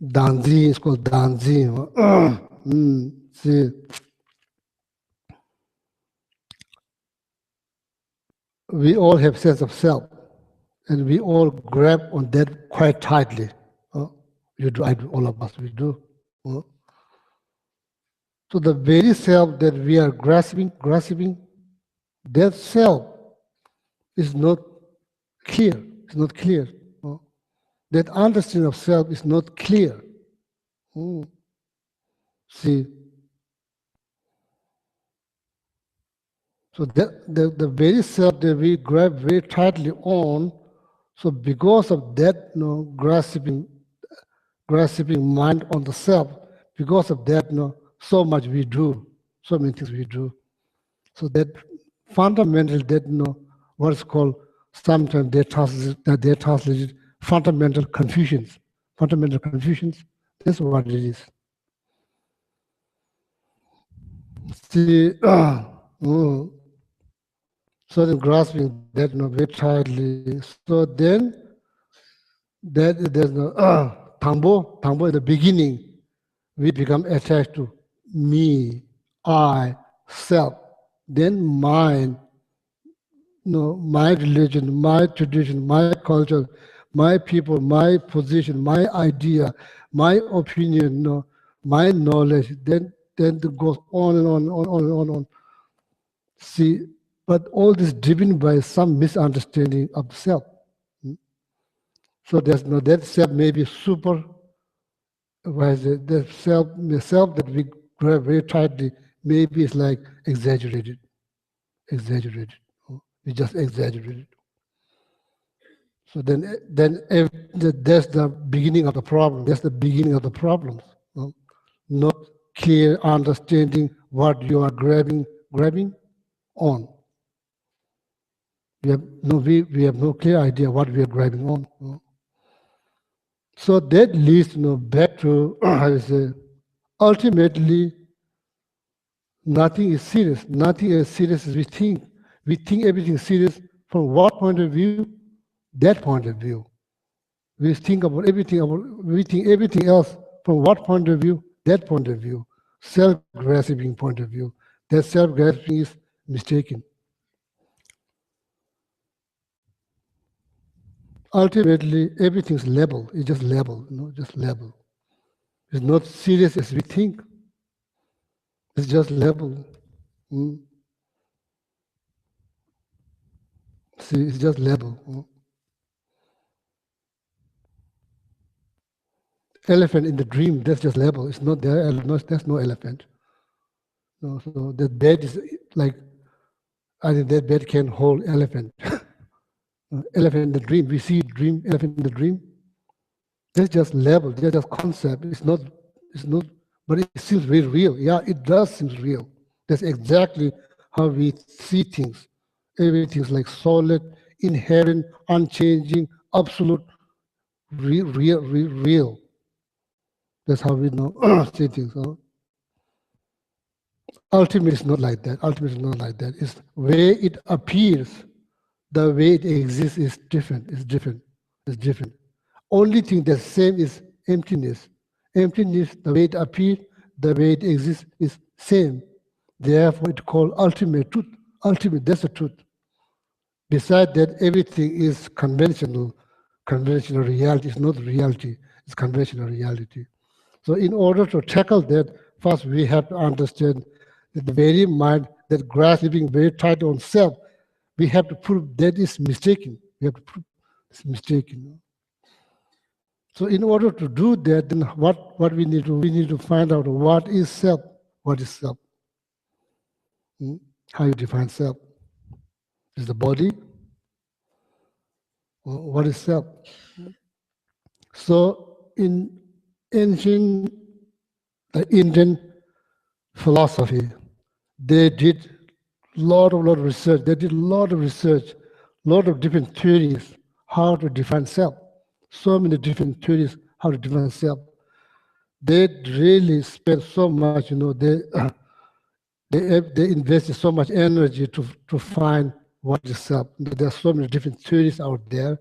Danzi is called Danzi. See, we all have sense of self, and we all grab on that quite tightly. You do, I do, all of us, we do. So the very self that we are grasping, that self is not clear. It's not clear. That understanding of self is not clear. See, so that the very self that we grab very tightly on, so because of that grasping mind on the self, because of that so much we do, so many things we do. So that fundamental, that what is called sometimes they translate fundamental confusions. Fundamental confusions, that's what it is. See, so then grasping that very tightly. So then that there's tambo in the beginning, we become attached to me, I, self, then mine, my religion, my tradition, my culture, my people, my position, my idea, my opinion, my knowledge, then it goes on and on. See, but all this driven by some misunderstanding of self. So there's that self may be super, the self that we grab very tightly, maybe it's like exaggerated. We just exaggerated. So then that's the beginning of the problem. That's the beginning of the problems. Not clear understanding what you are grabbing on. We have no clear idea what we are grabbing on. So that leads back to how to say, ultimately nothing is serious. Nothing as serious as we think. We think everything is serious from what point of view? That point of view. We think about everything else from what point of view? That point of view. Self-grasping point of view. That self-grasping is mistaken. Ultimately, everything's level. It's just level, just level. It's not serious as we think. It's just level. See, it's just level. Elephant in the dream, that's just level. It's not there. There's no elephant. No, so that bed is like, I think that bed can hold elephant. Elephant in the dream, we see dream, elephant in the dream. That's just level, that's just concept. It's not, but it seems very real. Yeah, it does seem real. That's exactly how we see things. Everything's like solid, inherent, unchanging, absolute, real. That's how we see things. Ultimately, it's not like that. It's the way it appears, the way it exists is different. It's different. Only thing that's same is emptiness. Emptiness, the way it appears, the way it exists is same. Therefore, it's called ultimate truth. Ultimate, that's the truth. Besides that, everything is conventional. Conventional reality is not reality. It's conventional reality. So in order to tackle that, first we have to understand that the very mind that grasping very tight on self, we have to prove that is mistaken. We have to prove it's mistaken. So in order to do that, then what we need to find out what is self. What is self? How you define self? Is the body? What is self? So in ancient the Indian philosophy. They did lot of research. They did a lot of research, lot of different theories how to define self. So many different theories how to define self. They really spent so much, they invested so much energy to find what is self. There are so many different theories out there,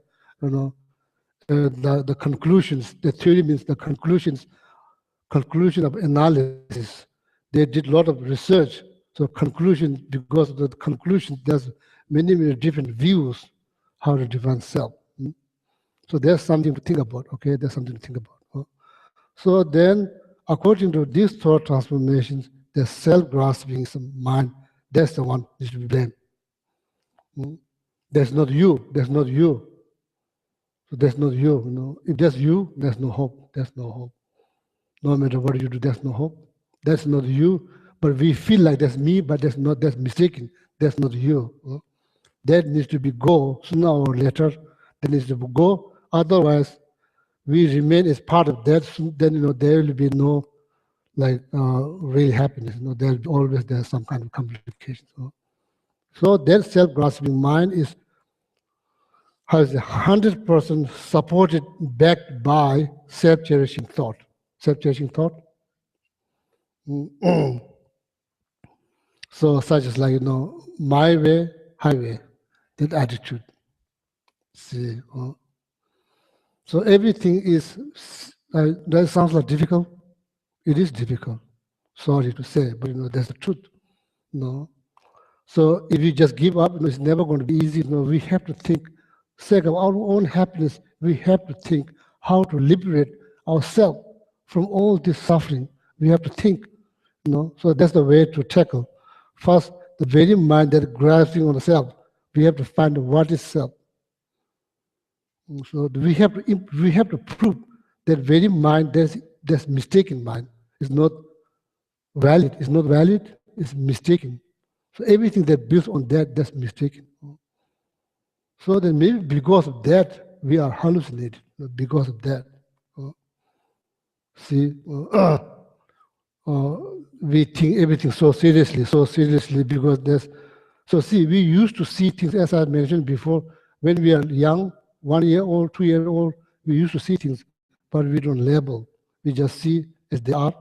the conclusions. The theory means the conclusion of analysis. They did a lot of research. So conclusion, because of the conclusion, there's many different views how to define self. So there's something to think about. Okay, there's something to think about. So then, according to these thought transformations, the self-grasping mind, that's the one that should be blamed. There's not you. There's not you. So there's not you. If there's you, there's no hope. There's no hope. No matter what you do, there's no hope. That's not you. But we feel like that's me, but that's not. That's mistaken. That's not you. That needs to be go sooner or later. That needs to go. Otherwise, we remain as part of that. Then there will be no real happiness. There will be always there's some kind of complications. So that self-grasping mind has 100% supported, backed by self-cherishing thought. Self-cherishing thought. So such as my way, highway, that attitude. See. So everything is, that sounds like difficult. It is difficult. Sorry to say, but that's the truth. So if you just give up, it's never going to be easy. We have to think, sake of our own happiness, we have to think how to liberate ourselves from all this suffering. We have to think, so that's the way to tackle. First, the very mind that is grasping on the self, we have to find what is self. So we have to prove that very mind, that's mistaken mind, is not valid. It's not valid, it's mistaken. So everything that builds on that, that's mistaken. So then maybe because of that, we are hallucinated, because of that. See, we think everything so seriously because there's, so see, we used to see things, as I mentioned before, when we are young, 1 year old, 2 year old, we used to see things, but we don't label. We just see as they are.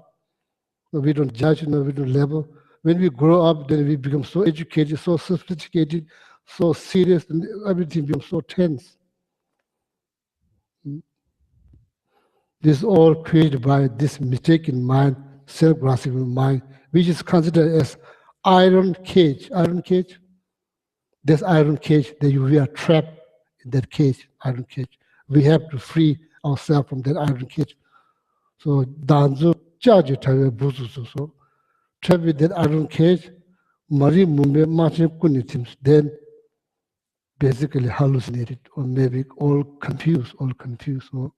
We don't judge, we don't label. When we grow up, then we become so educated, so sophisticated, so serious, and everything becomes so tense. This is all created by this mistaken mind, self-grasping mind, which is considered as iron cage. Iron cage? This iron cage, that we are trapped in that cage, iron cage. We have to free ourselves from that iron cage. So, danzo charge it, so trapped with that iron cage, Mari Mumbe Martin Kunitims, then basically hallucinated or maybe all confused. So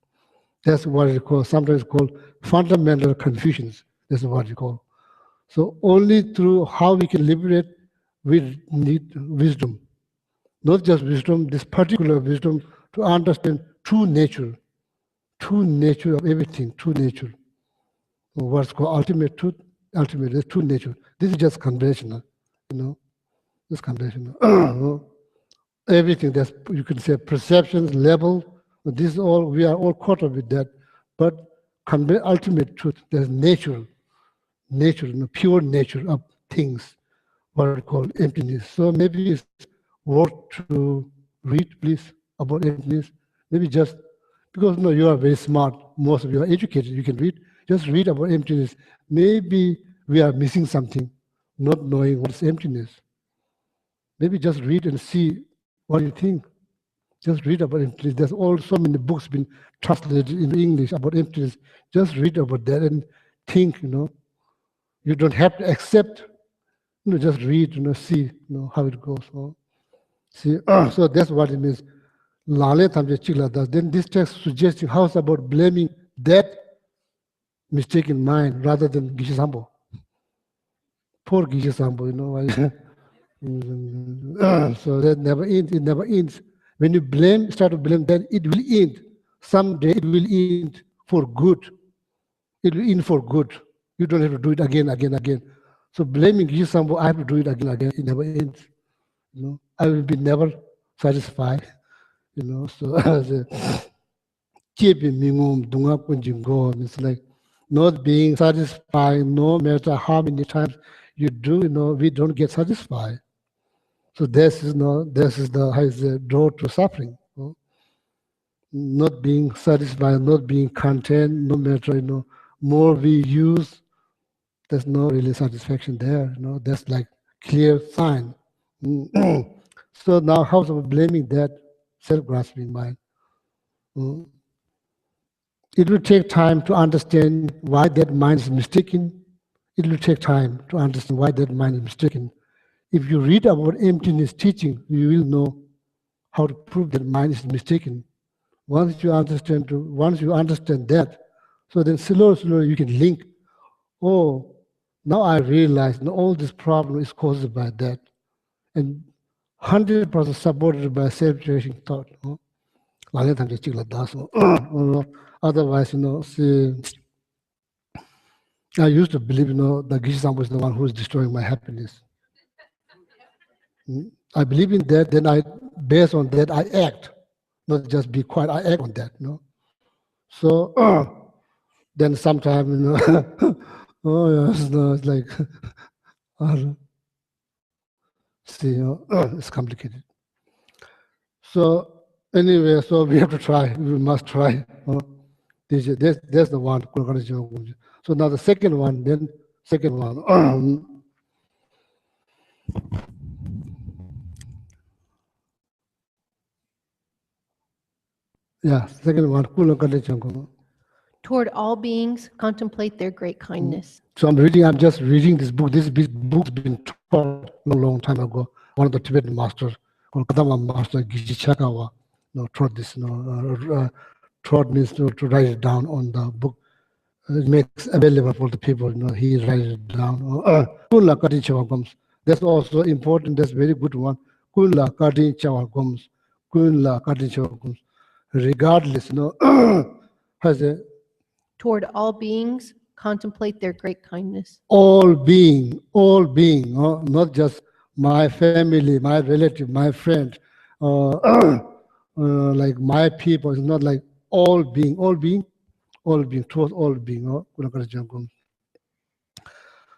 that's what it calls, sometimes called fundamental confusions. That's what you call. So only through how we can liberate, we need wisdom. Not just wisdom, this particular wisdom to understand true nature of everything, true nature. What's called ultimate truth, the true nature. This is just conventional, This conventional. Everything that's, you can say, perceptions, level, this is all, we are all caught up with that. But ultimate truth, there's nature, pure nature of things, what we call emptiness. So maybe it's worth to read, please, about emptiness. Maybe just, because you are very smart, most of you are educated, you can read, just read about emptiness. Maybe we are missing something, not knowing what is emptiness. Maybe just read and see what you think. Just read about emptiness. There's so many books been translated into English about emptiness. Just read about that and think, You don't have to accept, just read, see, how it goes. See, so that's what it means. Then this text suggesting how it's about blaming that mistaken mind rather than Geshe Sambo. Poor Geshe Sambo, So that never ends, it never ends. When you start to blame, then it will end. Someday it will end for good. It will end for good. You don't have to do it again, again, again. So blaming you someone, I have to do it again, again. It never ends. You know, I will be never satisfied. You know, so keeping me it's like not being satisfied. No matter how many times you do, you know, we don't get satisfied. So this is the door to suffering. You know? Not being satisfied, not being content, no matter, you know, more we use, there's no really satisfaction there. You know, that's like clear sign. So now how's about blaming that self-grasping mind? It will take time to understand why that mind is mistaken. It will take time to understand why that mind is mistaken. If you read about emptiness teaching, you will know how to prove that mind is mistaken. Once you understand that, so then slowly you can link. Oh, now I realize that all this problem is caused by that, and 100% supported by self-tracing thought. Otherwise, you know, see, I used to believe, you know, that Geshe-Sangpo was the one who is destroying my happiness. I believe in that, then based on that, I act. Not just be quiet, I act on that, you know. So then sometimes, you know, oh yes, no, it's like, see, you know, it's complicated. So anyway, so we have to try, we must try. That's the one. So now the second one, yeah, second one. Toward all beings, contemplate their great kindness. So I'm just reading this book. This book's been taught a long time ago. One of the Tibetan masters, called Kadama Master Geshe Chakawa, you know, taught this, you know, taught me to write it down on the book. It makes available for the people, you know, he writes it down. Kunla Kadin Chawagums. That's also important, that's very good one. Kunla Kadin Chawagums. Kunla Kadin Chawagums. Regardless, you know, has a Toward all beings, contemplate their great kindness. all being, not just my family, my relative, my friend, like my people. It's not like all being, towards all being.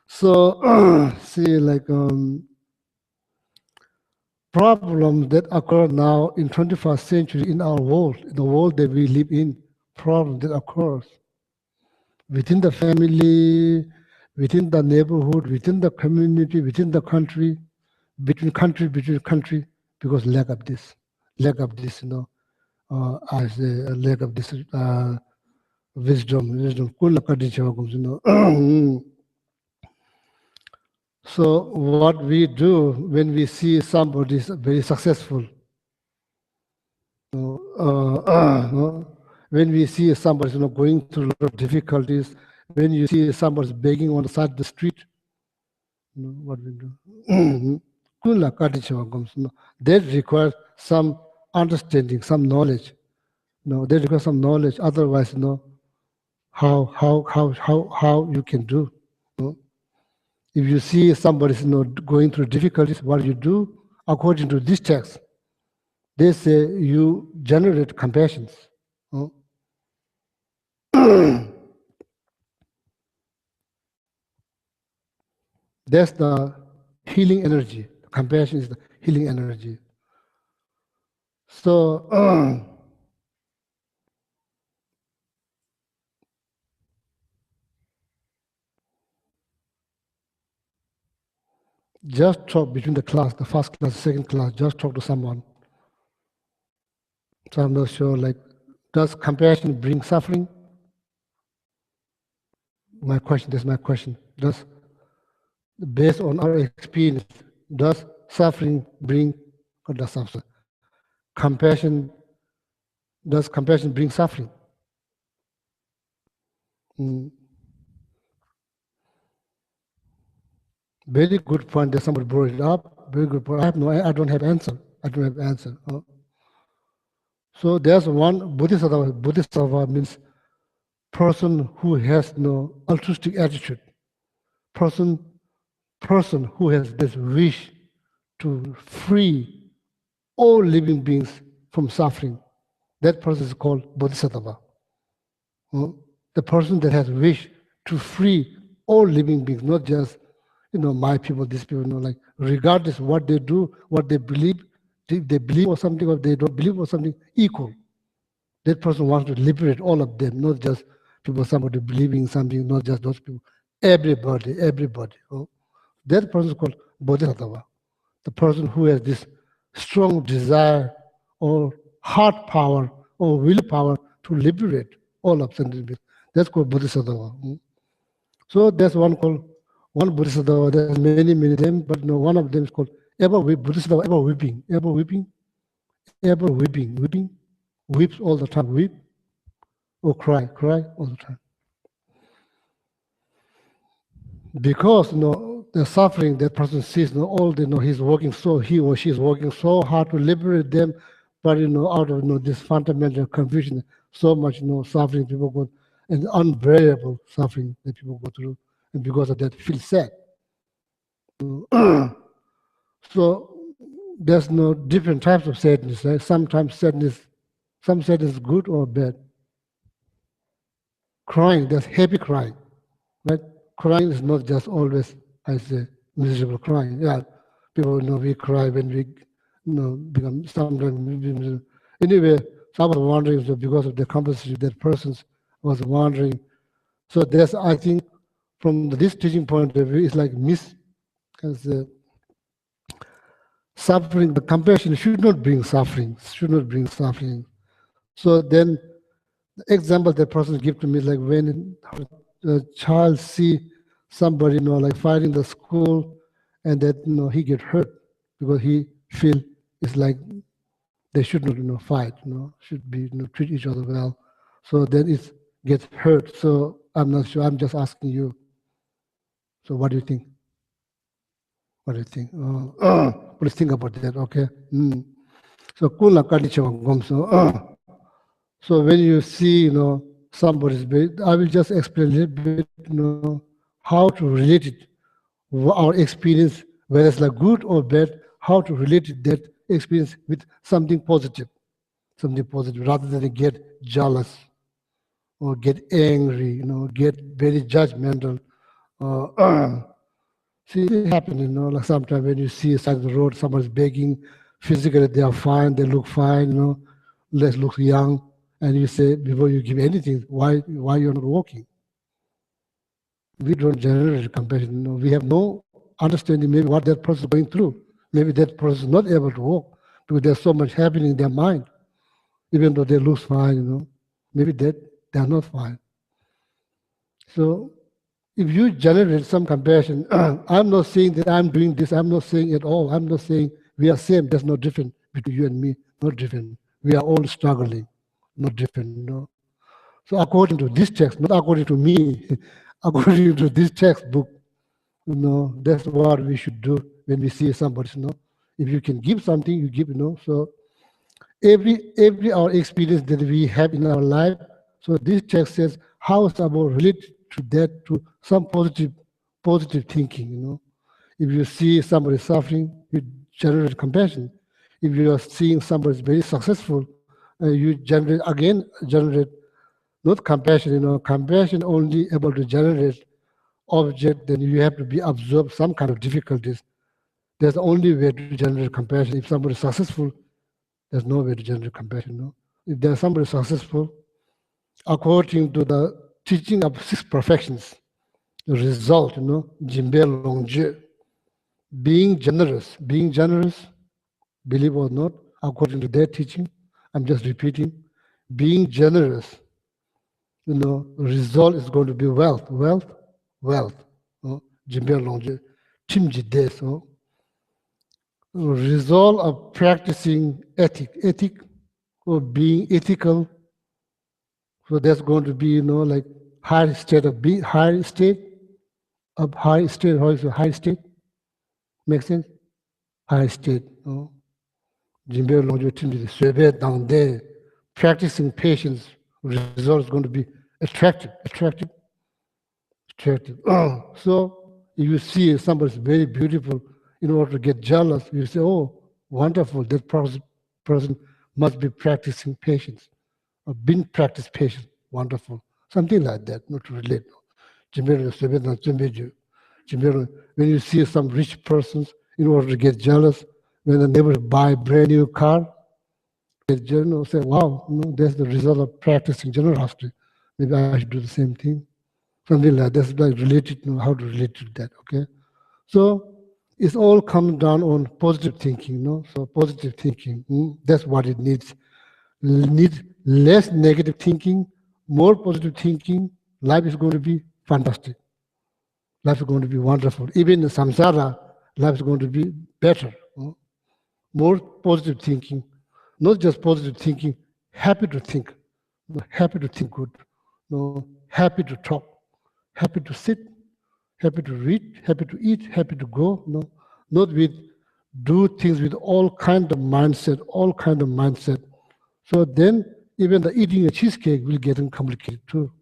So see, like problems that occur now in 21st century in our world, in the world that we live in, problems that occurs within the family, within the neighborhood, within the community, within the country, between country, because lack of this, you know, as a lack of this wisdom, you know. So what we do when we see somebody is very successful, when we see somebody, you know, going through a lot of difficulties, when you see somebody begging on the side of the street, you know, what we do? That requires some understanding, some knowledge. No, they require some knowledge. Otherwise, you know, how you can do. You know? If you see somebody, you know, going through difficulties, what you do, according to this text, they say you generate compassion. You know? That's the healing energy. Compassion is the healing energy. So just talk between the class, the first class, second class, just talk to someone. So I'm not sure, like, does compassion bring suffering? That's my question. Based on our experience, does suffering bring, or does suffering? Does compassion bring suffering? Very good point that somebody brought it up. Very good point. I don't have answer. So there's one Bodhisattva means person who has no altruistic attitude. person who has this wish to free all living beings from suffering, that person is called Bodhisattva. The person that has wish to free all living beings, not just my people, these people, like regardless what they do, what they believe, they believe or something or they don't believe or something, equal. That person wants to liberate all of them, not just people, somebody believing something, not just those people, everybody. That person is called Bodhisattva. The person who has this strong desire or heart power or willpower to liberate all of sentient beings. That's called Bodhisattva. So there's one Bodhisattva. There's many of them, but one of them is called Bodhisattva, ever weeping, weeps all the time, weep or cry all the time. Because the suffering that person sees, all he's working he or she is working so hard to liberate them, but out of this fundamental confusion, so much suffering people go, and unbearable suffering that people go through, and because of that feel sad. So there's different types of sadness, right? Sometimes sadness, some sadness is good or bad. Crying, there's happy crying, right? Crying is not just always, I say, miserable crying. Yeah, people we cry when we become sometimes. Anyway, so I was wondering, so because of the complexity that persons was wondering. So there's, I think, from this teaching point of view, it's like because suffering, the compassion should not bring suffering. So then, the example that person give to me is like when a child see somebody like fighting the school, and that he get hurt because he feel it's like they should not fight, should be treat each other well. So then it gets hurt. So I'm not sure. I'm just asking you. So what do you think? Please think about that. Okay. So when you see somebody's bed, I will just explain a little bit how to relate it, our experience, whether it's like good or bad, how to relate that experience with something positive, rather than get jealous or get angry, get very judgmental. See, it happens, like sometimes when you see side of the road, someone's begging, physically they are fine, they look fine, let's look young, and you say, before you give anything, why you're not walking? We don't generate compassion. We have no understanding maybe what that person is going through. Maybe that person is not able to walk because there's so much happening in their mind, even though they look fine, maybe they are not fine. So if you generate some compassion, I'm not saying that I'm doing this, I'm not saying at all. I'm not saying we are same, there's no difference between you and me, not different. We are all struggling, not different. So according to this text, not according to me, according to this textbook, that's what we should do when we see somebody. If you can give something, you give. So every our experience that we have in our life. So this text says how is about related to that, to some positive thinking. If you see somebody suffering, you generate compassion. If you are seeing somebody very successful, you generate not compassion. Compassion only able to generate object, then you have to be absorbed some kind of difficulties. There's the only way to generate compassion. If somebody is successful, there's no way to generate compassion. If there's somebody successful, according to the teaching of 6 perfections, the result, Jimbe Longje, being generous, believe or not, according to their teaching, I'm just repeating, being generous, result is going to be wealth. Jimbe Longje, Timji Des, result of practicing ethic, or being ethical. So that's going to be, like high state. How is it high state? Make sense? High state. Jimbe Longje Timji Des, down there, practicing patience, result is going to be attractive. So If you see somebody's very beautiful, in order to get jealous, you say, oh, wonderful, that person must be practicing patience, or been practiced patience, wonderful. Something like that, not to relate. When you see some rich persons, in order to get jealous, when the neighbors buy a brand new car, they say, wow, that's the result of practicing generosity. Maybe I should do the same thing. Something like that's like related to how to relate to that, okay? So it's all comes down on positive thinking, So positive thinking, that's what it needs. Needs less negative thinking, more positive thinking. Life is going to be fantastic. Life is going to be wonderful. Even in samsara, life is going to be better. More positive thinking, not just positive thinking, happy to think, happy to think good, happy to talk, happy to sit, happy to read, happy to eat, happy to go, not with do things with all kind of mindset, So then even the eating a cheesecake will get complicated too.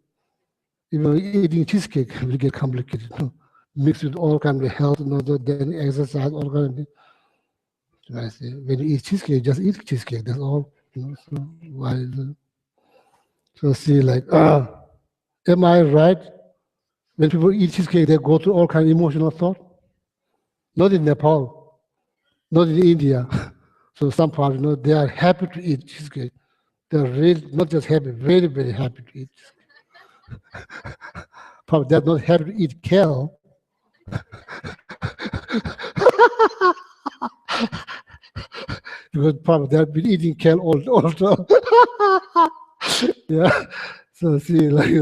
Even eating cheesecake will get complicated too. Mixed with all kind of health, then exercise, all kind of things. So I say, when you eat cheesecake, just eat cheesecake, that's all. So see, like, am I right? When people eat cheesecake, they go through all kind of emotional thought. Not in Nepal, not in India. So some part, they are happy to eat cheesecake. They're really not just happy, very, very happy to eat. Probably they're not happy to eat kale. Because probably they've been eating kale all time. Yeah. So see, like,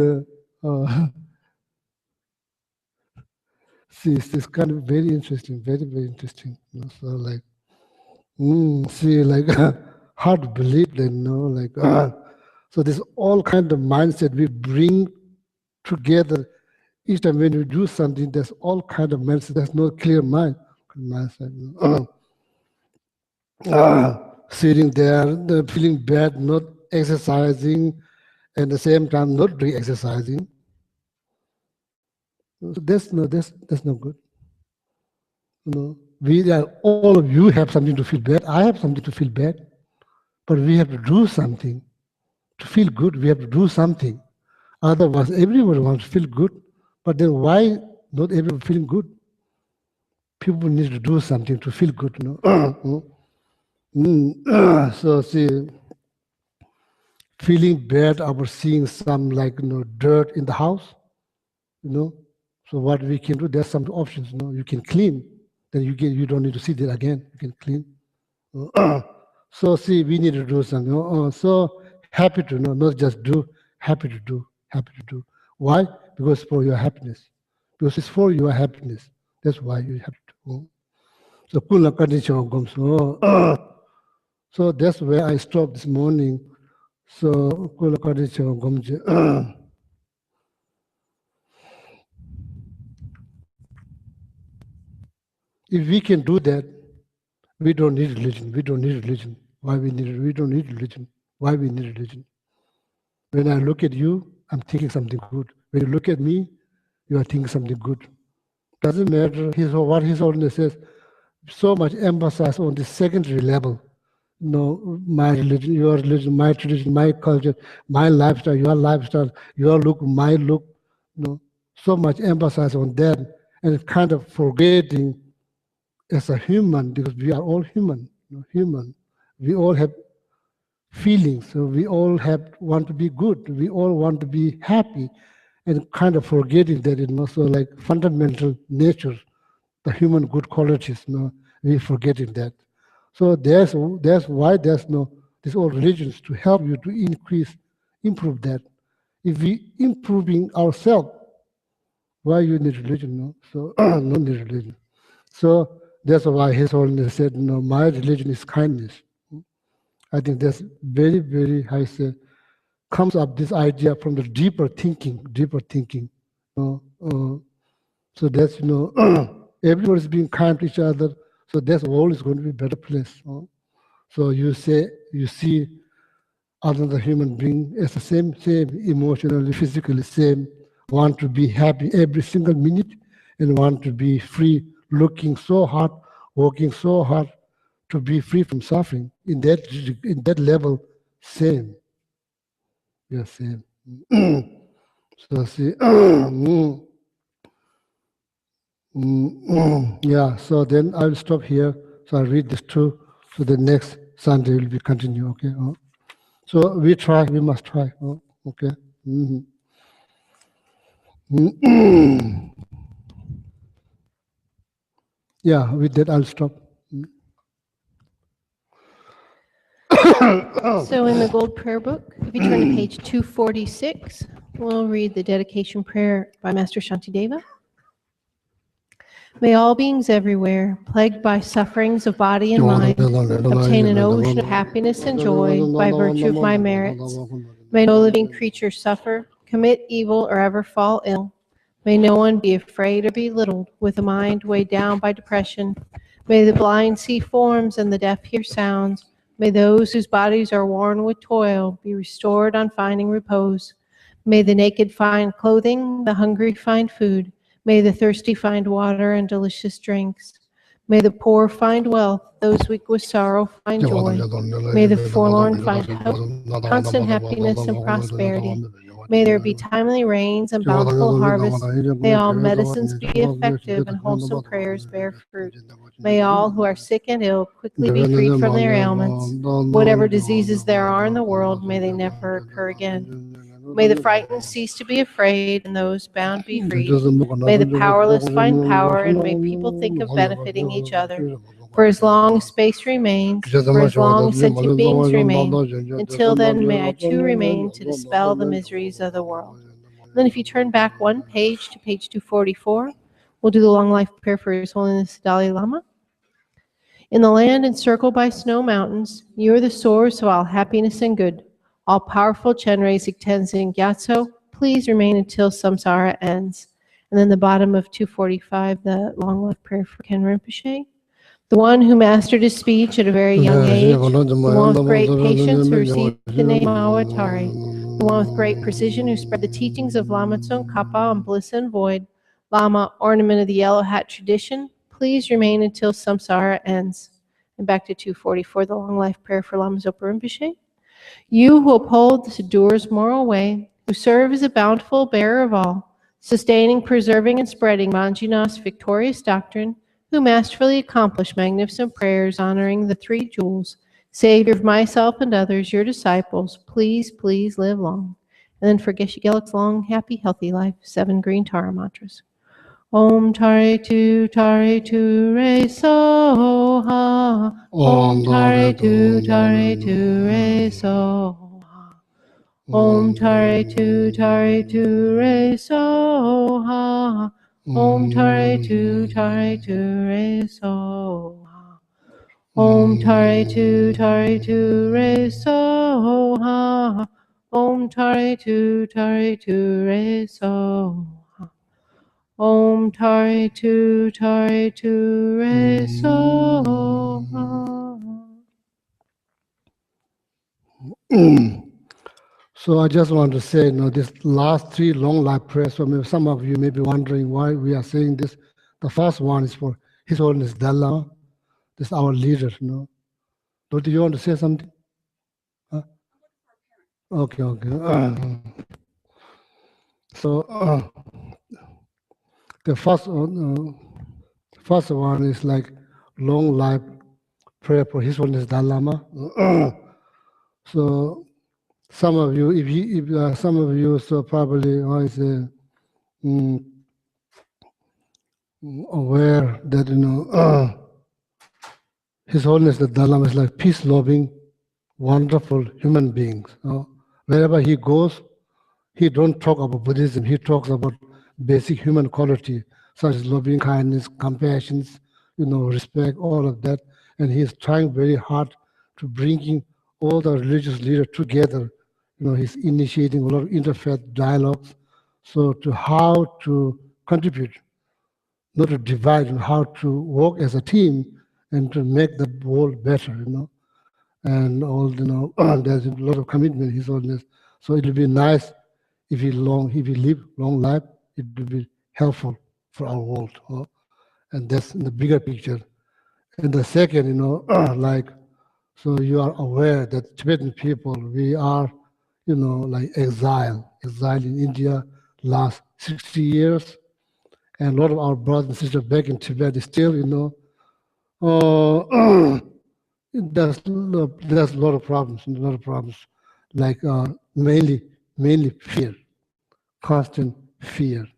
see, it's kind of very interesting, very, very interesting. So like, see, like, hard to believe that, like, so there's all kind of mindset we bring together. Each time when we do something, there's all kind of mindset. There's no clear mindset. Sitting there, feeling bad, not exercising, and at the same time not doing exercising. So that's no good. We are, all of you have something to feel bad. I have something to feel bad, but we have to do something to feel good. We have to do something. Otherwise, everyone wants to feel good, but then why not everyone feeling good? People need to do something to feel good. So see, feeling bad about seeing some like dirt in the house, So what we can do, there's some options. You can clean, then you don't need to see that again. You can clean. So see, we need to do something. So happy to not just do, happy to do. Why? Because for your happiness. Because it's for your happiness. That's why you have to do. So kula kadichong gomso. So that's where I stopped this morning. So kula kadichong gomje. If we can do that, we don't need religion. We don't need religion. Why we need it? We don't need religion. Why we need religion? When I look at you, I'm thinking something good. When you look at me, you are thinking something good. Doesn't matter what His Holiness says. So much emphasis on the secondary level. My religion, your religion, my tradition, my culture, my lifestyle, your look, my look. So much emphasis on that, and kind of forgetting as a human, because we are all human. We all have feelings, so we all want to be good. We all want to be happy, and kind of forgetting that so like fundamental nature, the human good qualities. We forgetting that. So that's why there's these all religions to help you to improve that. If we improving ourselves, why you need religion? So no need religion. So that's why His Holiness said, my religion is kindness. I think that's very, very high. Comes up this idea from the deeper thinking. So that's everyone is being kind to each other. So that's always going to be a better place. So you see another human being as the same emotionally, physically same, want to be happy every single minute, and want to be free, looking so hard, working so hard to be free from suffering. In that level, same. Yeah, same. So see, yeah. So then I will stop here. So I read this too. So the next Sunday will be continue. Okay. So we try. We must try. Okay. Yeah. With that, I'll stop. So in the Gold Prayer Book, if you turn to page 246, we'll read the dedication prayer by Master Shantideva. May all beings everywhere, plagued by sufferings of body and mind, obtain an ocean of happiness and joy by virtue of my merits. May no living creature suffer, commit evil, or ever fall ill. May no one be afraid or belittled with a mind weighed down by depression. May the blind see forms and the deaf hear sounds. May those whose bodies are worn with toil be restored on finding repose. May the naked find clothing, the hungry find food. May the thirsty find water and delicious drinks. May the poor find wealth, those weak with sorrow find joy. May the forlorn find hope, constant happiness and prosperity. May there be timely rains and bountiful harvests. May all medicines be effective and wholesome prayers bear fruit. May all who are sick and ill quickly be freed from their ailments. Whatever diseases there are in the world, may they never occur again. May the frightened cease to be afraid and those bound be freed. May the powerless find power and may people think of benefiting each other. For as long as space remains, for as long as sentient beings remain, until then may I too remain to dispel the miseries of the world. Then if you turn back one page to page 244, we'll do the long life prayer for His Holiness Dalai Lama. In the land encircled by snow mountains, you are the source of all happiness and good. All-powerful Chenrezig Tenzin Gyatso, please remain until samsara ends. And then the bottom of 245, the long life prayer for Ken Rinpoche. The one who mastered his speech at a very young age, the one with great patience who received the name Awatari, the one with great precision who spread the teachings of Lama Tsongkhapa on bliss and void, Lama, ornament of the yellow hat tradition, please remain until samsara ends. And back to 244, the long life prayer for Lama Zopa Rinpoche. You who uphold the Sidur's moral way, who serve as a bountiful bearer of all, sustaining, preserving, and spreading Manjina's victorious doctrine, who masterfully accomplish magnificent prayers honoring the three jewels, Savior of myself and others, your disciples, please, please live long. And then for Geshe Gelik's long, happy, healthy life, 7 green Tara mantras. Om Tare Tu Re So Ha. Om Tare Tu Re So Ha. Om Tare Tu Re So Ha. Om Tare Tu Re So Ha. Om Tare Tu Re So Ha. Om Tare Tu Re So Ha. Om Tare Tu Re So Ha. So I just want to say, this last 3 long life prayers, so maybe some of you may be wondering why we are saying this. The first one is for His Holiness Dalai Lama. This is our leader, Do you want to say something? Huh? Okay. So the first one is like long life prayer for His Holiness Dalai Lama. So some of you, if some of you, so probably aware that His Holiness the Dalai Lama is like peace-loving, wonderful human beings. Wherever he goes, he don't talk about Buddhism. He talks about basic human quality, such as loving kindness, compassion, respect, all of that. And he is trying very hard to bringing all the religious leaders together. He's initiating a lot of interfaith dialogues. So to how to contribute, not to divide, and how to work as a team and to make the world better, And all, there's a lot of commitment, His Holiness. So it will be nice if he live long life. It will be helpful for our world. And that's in the bigger picture. And the second, like, so you are aware that Tibetan people, we are, like exiled in India last 60 years. And a lot of our brothers and sisters back in Tibet is still, there's a lot of problems, like mainly fear, constant fear.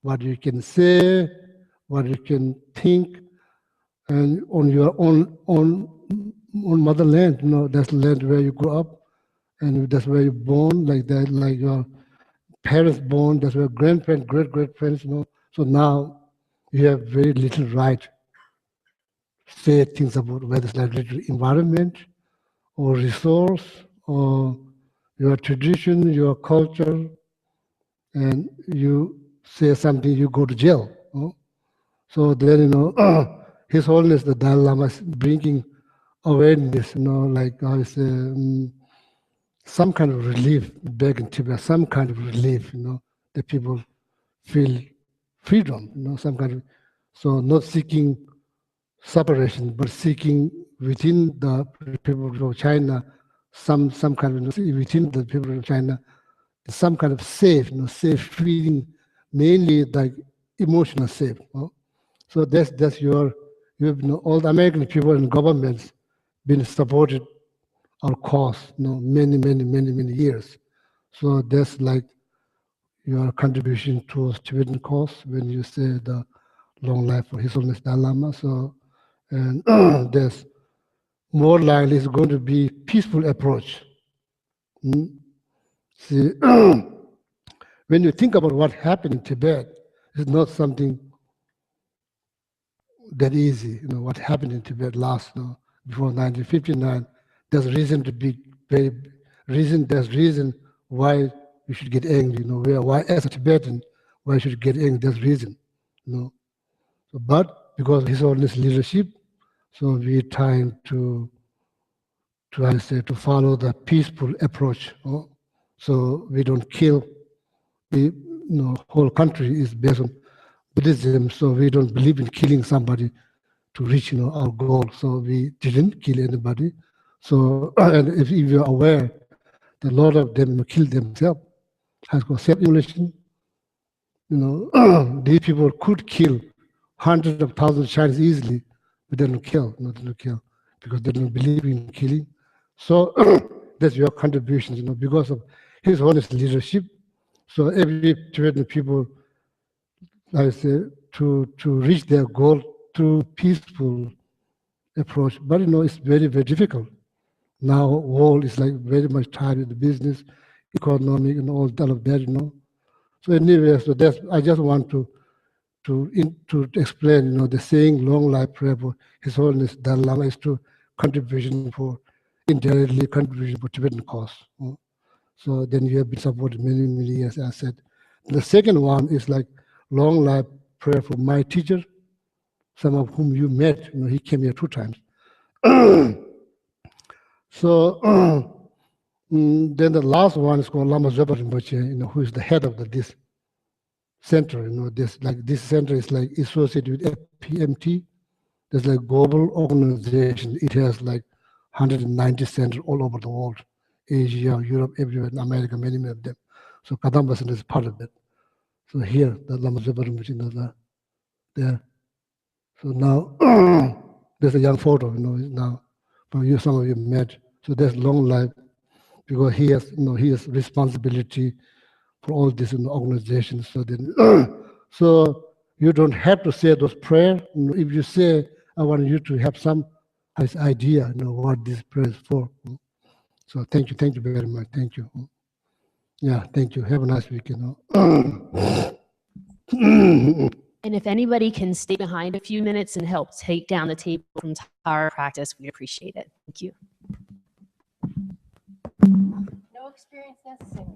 What you can say, what you can think, and on your own motherland, that's the land where you grew up, and that's where you're born, like that, like your parents born, that's where grandparents, great-grandparents, So now you have very little right to say things about whether it's like environment or resource or your tradition, your culture, and you say something, you go to jail. So then, His Holiness the Dalai Lama is bringing awareness, like I say, some kind of relief back in Tibet, some kind of relief, that people feel freedom, some kind of, so not seeking separation, but seeking within the people of China, some kind of, within the people of China, some kind of safe, safe feeling, mainly like emotional safe. So that's your, all the American people and governments been supported our cause, many years. So that's like your contribution towards Tibetan cause when you say the long life for His Holiness Dalai Lama. So, and there's more likely is going to be peaceful approach. See, when you think about what happened in Tibet, it's not something that easy. What happened in Tibet last, before 1959, there's reason to be there's reason why you should get angry, why as a Tibetan, why should you get angry, there's reason, So, but because of His Holiness leadership, so we're trying to follow the peaceful approach. So we don't kill. The whole country is based on Buddhism, so we don't believe in killing somebody to reach our goal. So we didn't kill anybody. So and if you're aware, a lot of them kill themselves, has got self-immolation. These people could kill hundreds of thousands of Chinese easily, but they don't kill, because they don't believe in killing. So that's your contribution, because of His Holiness leadership. So every Tibetan people, I say, to reach their goal through peaceful approach. But it's very, very difficult. Now world is like very much tied in the business, economic, and all of that, So anyway, so that's, I just want to explain, the saying long life prayer for His Holiness Dalai Lama is to contribution for, indirectly contribution for Tibetan cause. So then you have been supported many years, as I said. The second one is like long life prayer for my teacher, some of whom you met, he came here 2 times. So then the last one is called Lama Zopa Rinpoche, who is the head of this center. This center is like associated with FPMT. There's like global organization. It has like 190 centers all over the world, Asia, Europe, everywhere, in America, many of them. So Kadamba Center is part of it. So here, the Lama Zopa Rinpoche, there. So now there's a young photo, now from you, some of you met. So there's long life because he has responsibility for all these organizations. So then, so you don't have to say those prayers. If you say, I want you to have some idea, what this prayer is for. So thank you very much. Thank you. Yeah, thank you. Have a nice weekend. And if anybody can stay behind a few minutes and help take down the table from Tara practice, we'd appreciate it. Thank you. No experience necessary.